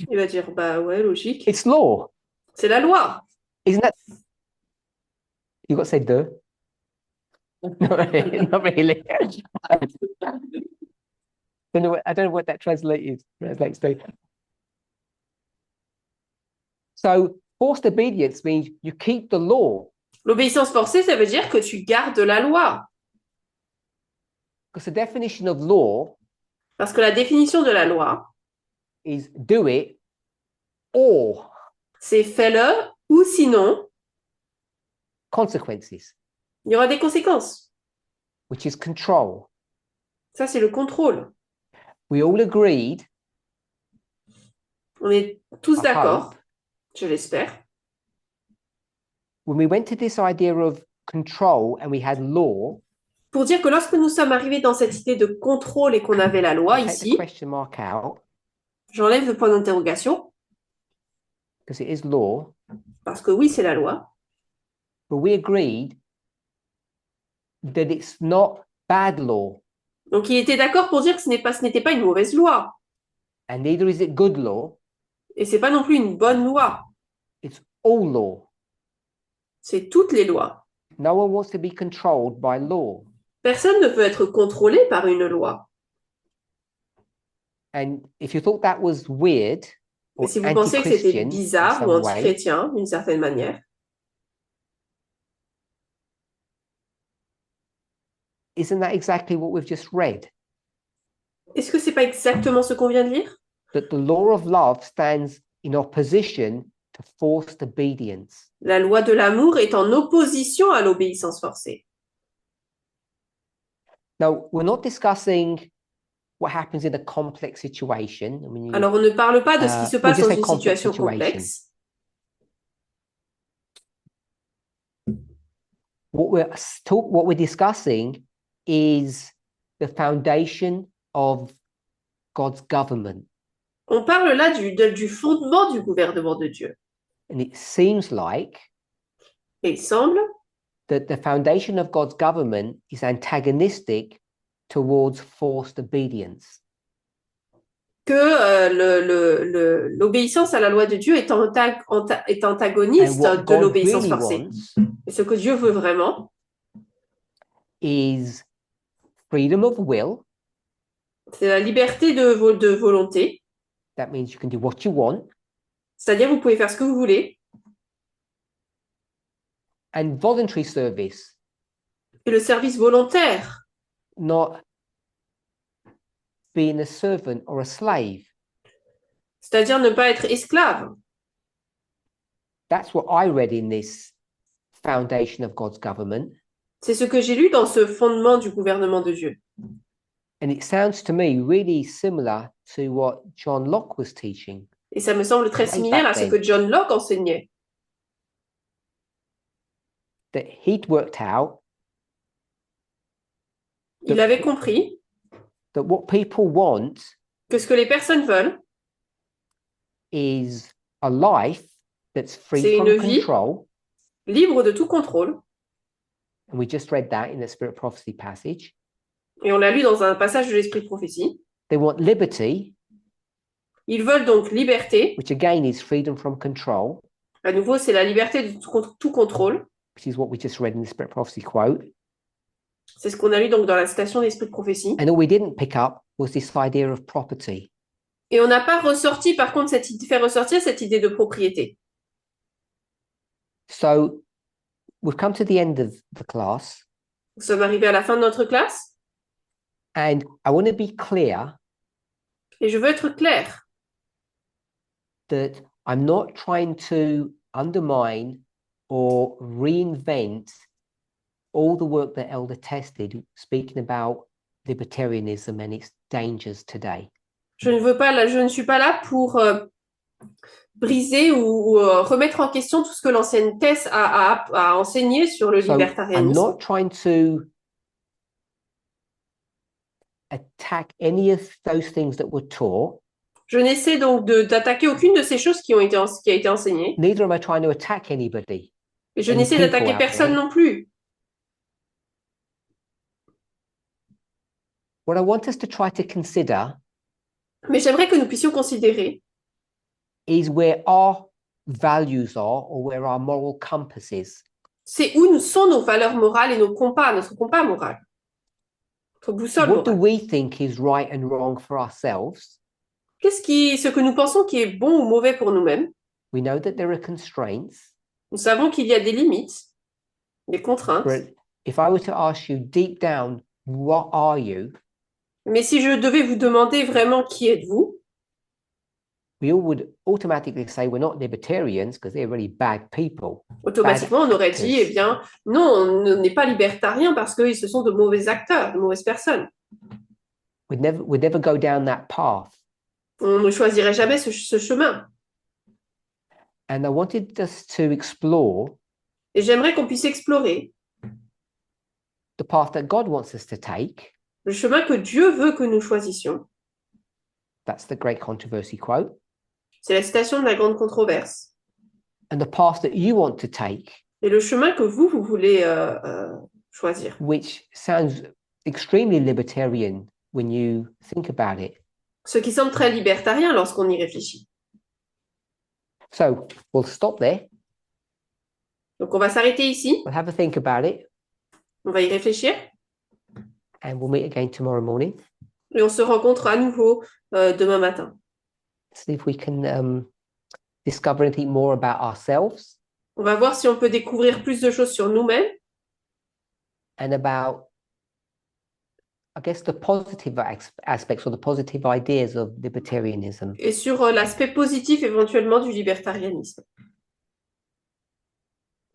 Il va dire, bah ouais, logique. It's law. C'est la loi. Isn't that? You got to say duh. Not really. Not really. I don't know what that translates to. So forced obedience means you keep the law. L'obéissance forcée, ça veut dire que tu gardes la loi. Because the definition of law Parce que la définition de la loi, is do it or c'est fais-le ou sinon, consequences, il y aura des conséquences. which is control. Ça, c'est le contrôle. We all agreed, On est tous I d'accord, hope, je l'espère, when we went to this idea of control and we had law, pour dire que lorsque nous sommes arrivés dans cette idée de contrôle et qu'on avait la loi take the ici, question mark out j'enlève le point d'interrogation, because it is law, parce que oui, c'est la loi, but we agreed that it's not bad law donc il était d'accord pour dire que ce n'était pas une mauvaise loi, and neither is it good law, et c'est pas non plus une bonne loi, it's all law. c'est toutes les lois. No one wants to be controlled by law. Personne ne peut être contrôlé par une loi. And if you thought that was weird Et or si vous pensez que c'était anti-Christian in bizarre ou some way, anti-chrétien d'une certaine manière, isn't that exactly what we've just read? est-ce que c'est pas exactement ce qu'on vient de lire? That the law of love stands in opposition to forced obedience. La loi de l'amour est en opposition à l'obéissance forcée. Now, we're not discussing what happens in a complex situation. I mean, Alors, on ne parle pas de ce qui se passe we'll dans just say une complex situation situation. complexe. What we're discussing is the foundation of God's government. On parle là du fondement du gouvernement de Dieu. And it seems like Et il semble that the foundation of God's government is antagonistic towards forced obedience. que l'obéissance à la loi de Dieu est antagoniste de l'obéissance forcée. Et ce que Dieu veut vraiment is freedom of will. C'est la liberté de volonté. That means you can do what you want. C'est-à-dire vous pouvez faire ce que vous voulez. And voluntary service. Et le service volontaire. Not being a servant or a slave. C'est-à-dire ne pas être esclave. That's what I read in this foundation of God's government. C'est ce que j'ai lu dans ce fondement du gouvernement de Dieu. And it sounds to me really similar to what John Locke was teaching. Et ça me semble très similaire à ce que John Locke enseignait. That he'd worked out. Il avait compris that what people want que ce que les personnes veulent is a life that's free from control. Libre de tout contrôle. And we just read that in the Spirit Prophecy passage. Et on l'a lu dans un passage de l'Esprit de prophétie. They want liberty. Ils veulent donc liberté. Which again is freedom from control. À nouveau, c'est la liberté de tout contrôle. Which is what we just read in the Spirit Prophecy quote. C'est ce qu'on a lu donc dans la citation de l'Esprit de prophétie. And all we didn't pick up was this idea of property. Et on n'a pas ressorti, par contre, fait ressortir cette idée de propriété. So, we've come to the end of the class. Nous sommes arrivés à la fin de notre classe. And I want to be clear. Et je veux être clair. That I'm not trying to undermine or reinvent all the work that Elder Tess did, speaking about libertarianism and its dangers today. Je ne suis pas là pour briser ou remettre en question tout ce que l'ancienne Tess a enseigné sur le libertarianisme. I'm not trying to attack any of those things that were taught. Je n'essaie donc d'attaquer aucune de ces choses qui a été enseignée. Neither am I trying to attack anybody. Et je n'essaie d'attaquer personne non plus. What I want us to try to consider Mais j'aimerais que nous puissions considérer is where our values are or where our moral compass is. C'est où sont nos valeurs morales et notre compas moral. Notre boussole What do morale. we think is right and wrong for ourselves? Ce que nous pensons qui est bon ou mauvais pour nous-mêmes? We know that there are constraints. Nous savons qu'il y a des limites, des contraintes. But if I were to ask you deep down, what are you? Mais si je devais vous demander vraiment qui êtes-vous? We all would automatically say we're not libertarians because they're really bad people. Automatiquement, on aurait dit, eh bien, non, on n'est pas libertarien parce que ce sont de mauvais acteurs, de mauvaises personnes. We'd never go down that path. On ne choisirait jamais ce chemin. And I wanted us to explore Et j'aimerais qu'on puisse explorer the path that God wants us to take. Le chemin que Dieu veut que nous choisissions. That's the great controversy quote. C'est la citation de la grande controverse. And the path that you want to take. Et le chemin que vous voulez choisir. Which sounds extremely libertarian when you think about it. Ce qui semble très libertarien lorsqu'on y réfléchit. So, we'll stop there. Donc, on va s'arrêter ici. We'll have a think about it. On va y réfléchir. And we'll meet again tomorrow morning. Et on se rencontre à nouveau demain matin. See if we can discover anything more about ourselves. On va voir si on peut découvrir plus de choses sur nous-mêmes. And about, I guess, the positive aspects or the positive ideas of libertarianism. Et sur l'aspect positif éventuellement du libertarianisme.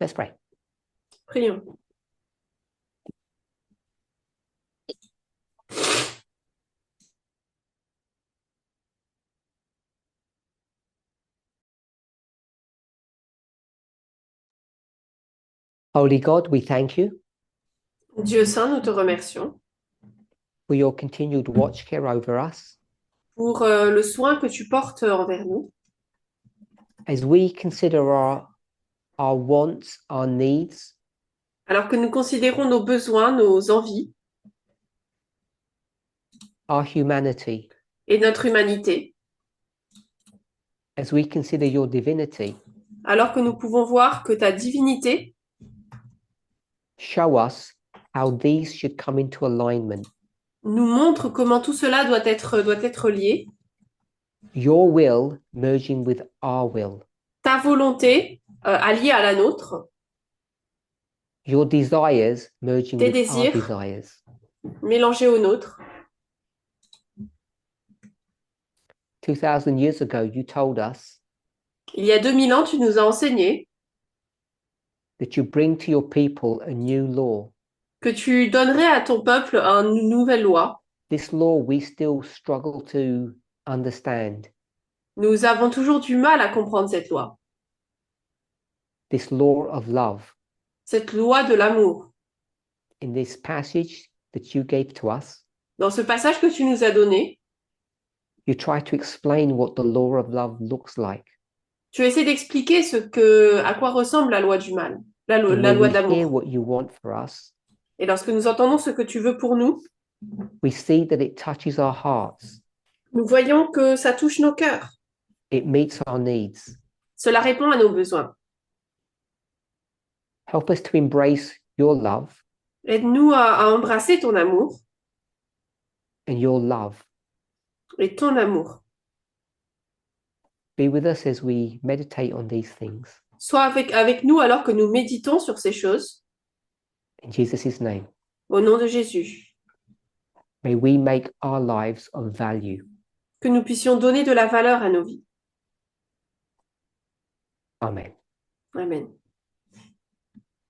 Let's pray. Prions. Holy God, we thank you. Dieu saint, nous te remercions. for your continued watch care over us. pour le soin que tu portes envers nous. As we consider our wants, our needs, Alors que nous considérons nos besoins, nos envies our humanity, et notre humanité, as we consider your divinity, alors que nous pouvons voir que ta divinité show us how these should come into alignment. nous montre comment tout cela doit être lié. Your will merging with our will. Ta volonté alliée à la nôtre, Your desires merging tes with désirs our desires. mélangés aux nôtres. 2000 years ago, you told us Il y a 2000 ans, tu nous as enseigné that you bring to your people a new law. que tu donnerais à ton peuple une nouvelle loi. This law we still struggle to understand. Nous avons toujours du mal à comprendre cette loi. This law of love. Cette loi de l'amour. In this passage that you gave to us, dans ce passage que tu nous as donné, you try to explain what the law of love looks like. Tu essaies d'expliquer à quoi ressemble la loi du mal, la loi d'amour. What you want for us, et lorsque nous entendons ce que tu veux pour nous, we see that it touches our hearts. Nous voyons que ça touche nos cœurs. It meets our needs. Cela répond à nos besoins. Help us to embrace your love. Aide-nous à embrasser ton amour. And your love. Et ton amour. Be with us as we meditate on these things. Sois avec nous alors que nous méditons sur ces choses. In Jesus' name. Au nom de Jésus. May we make our lives of value. Que nous puissions donner de la valeur à nos vies. Amen. Amen.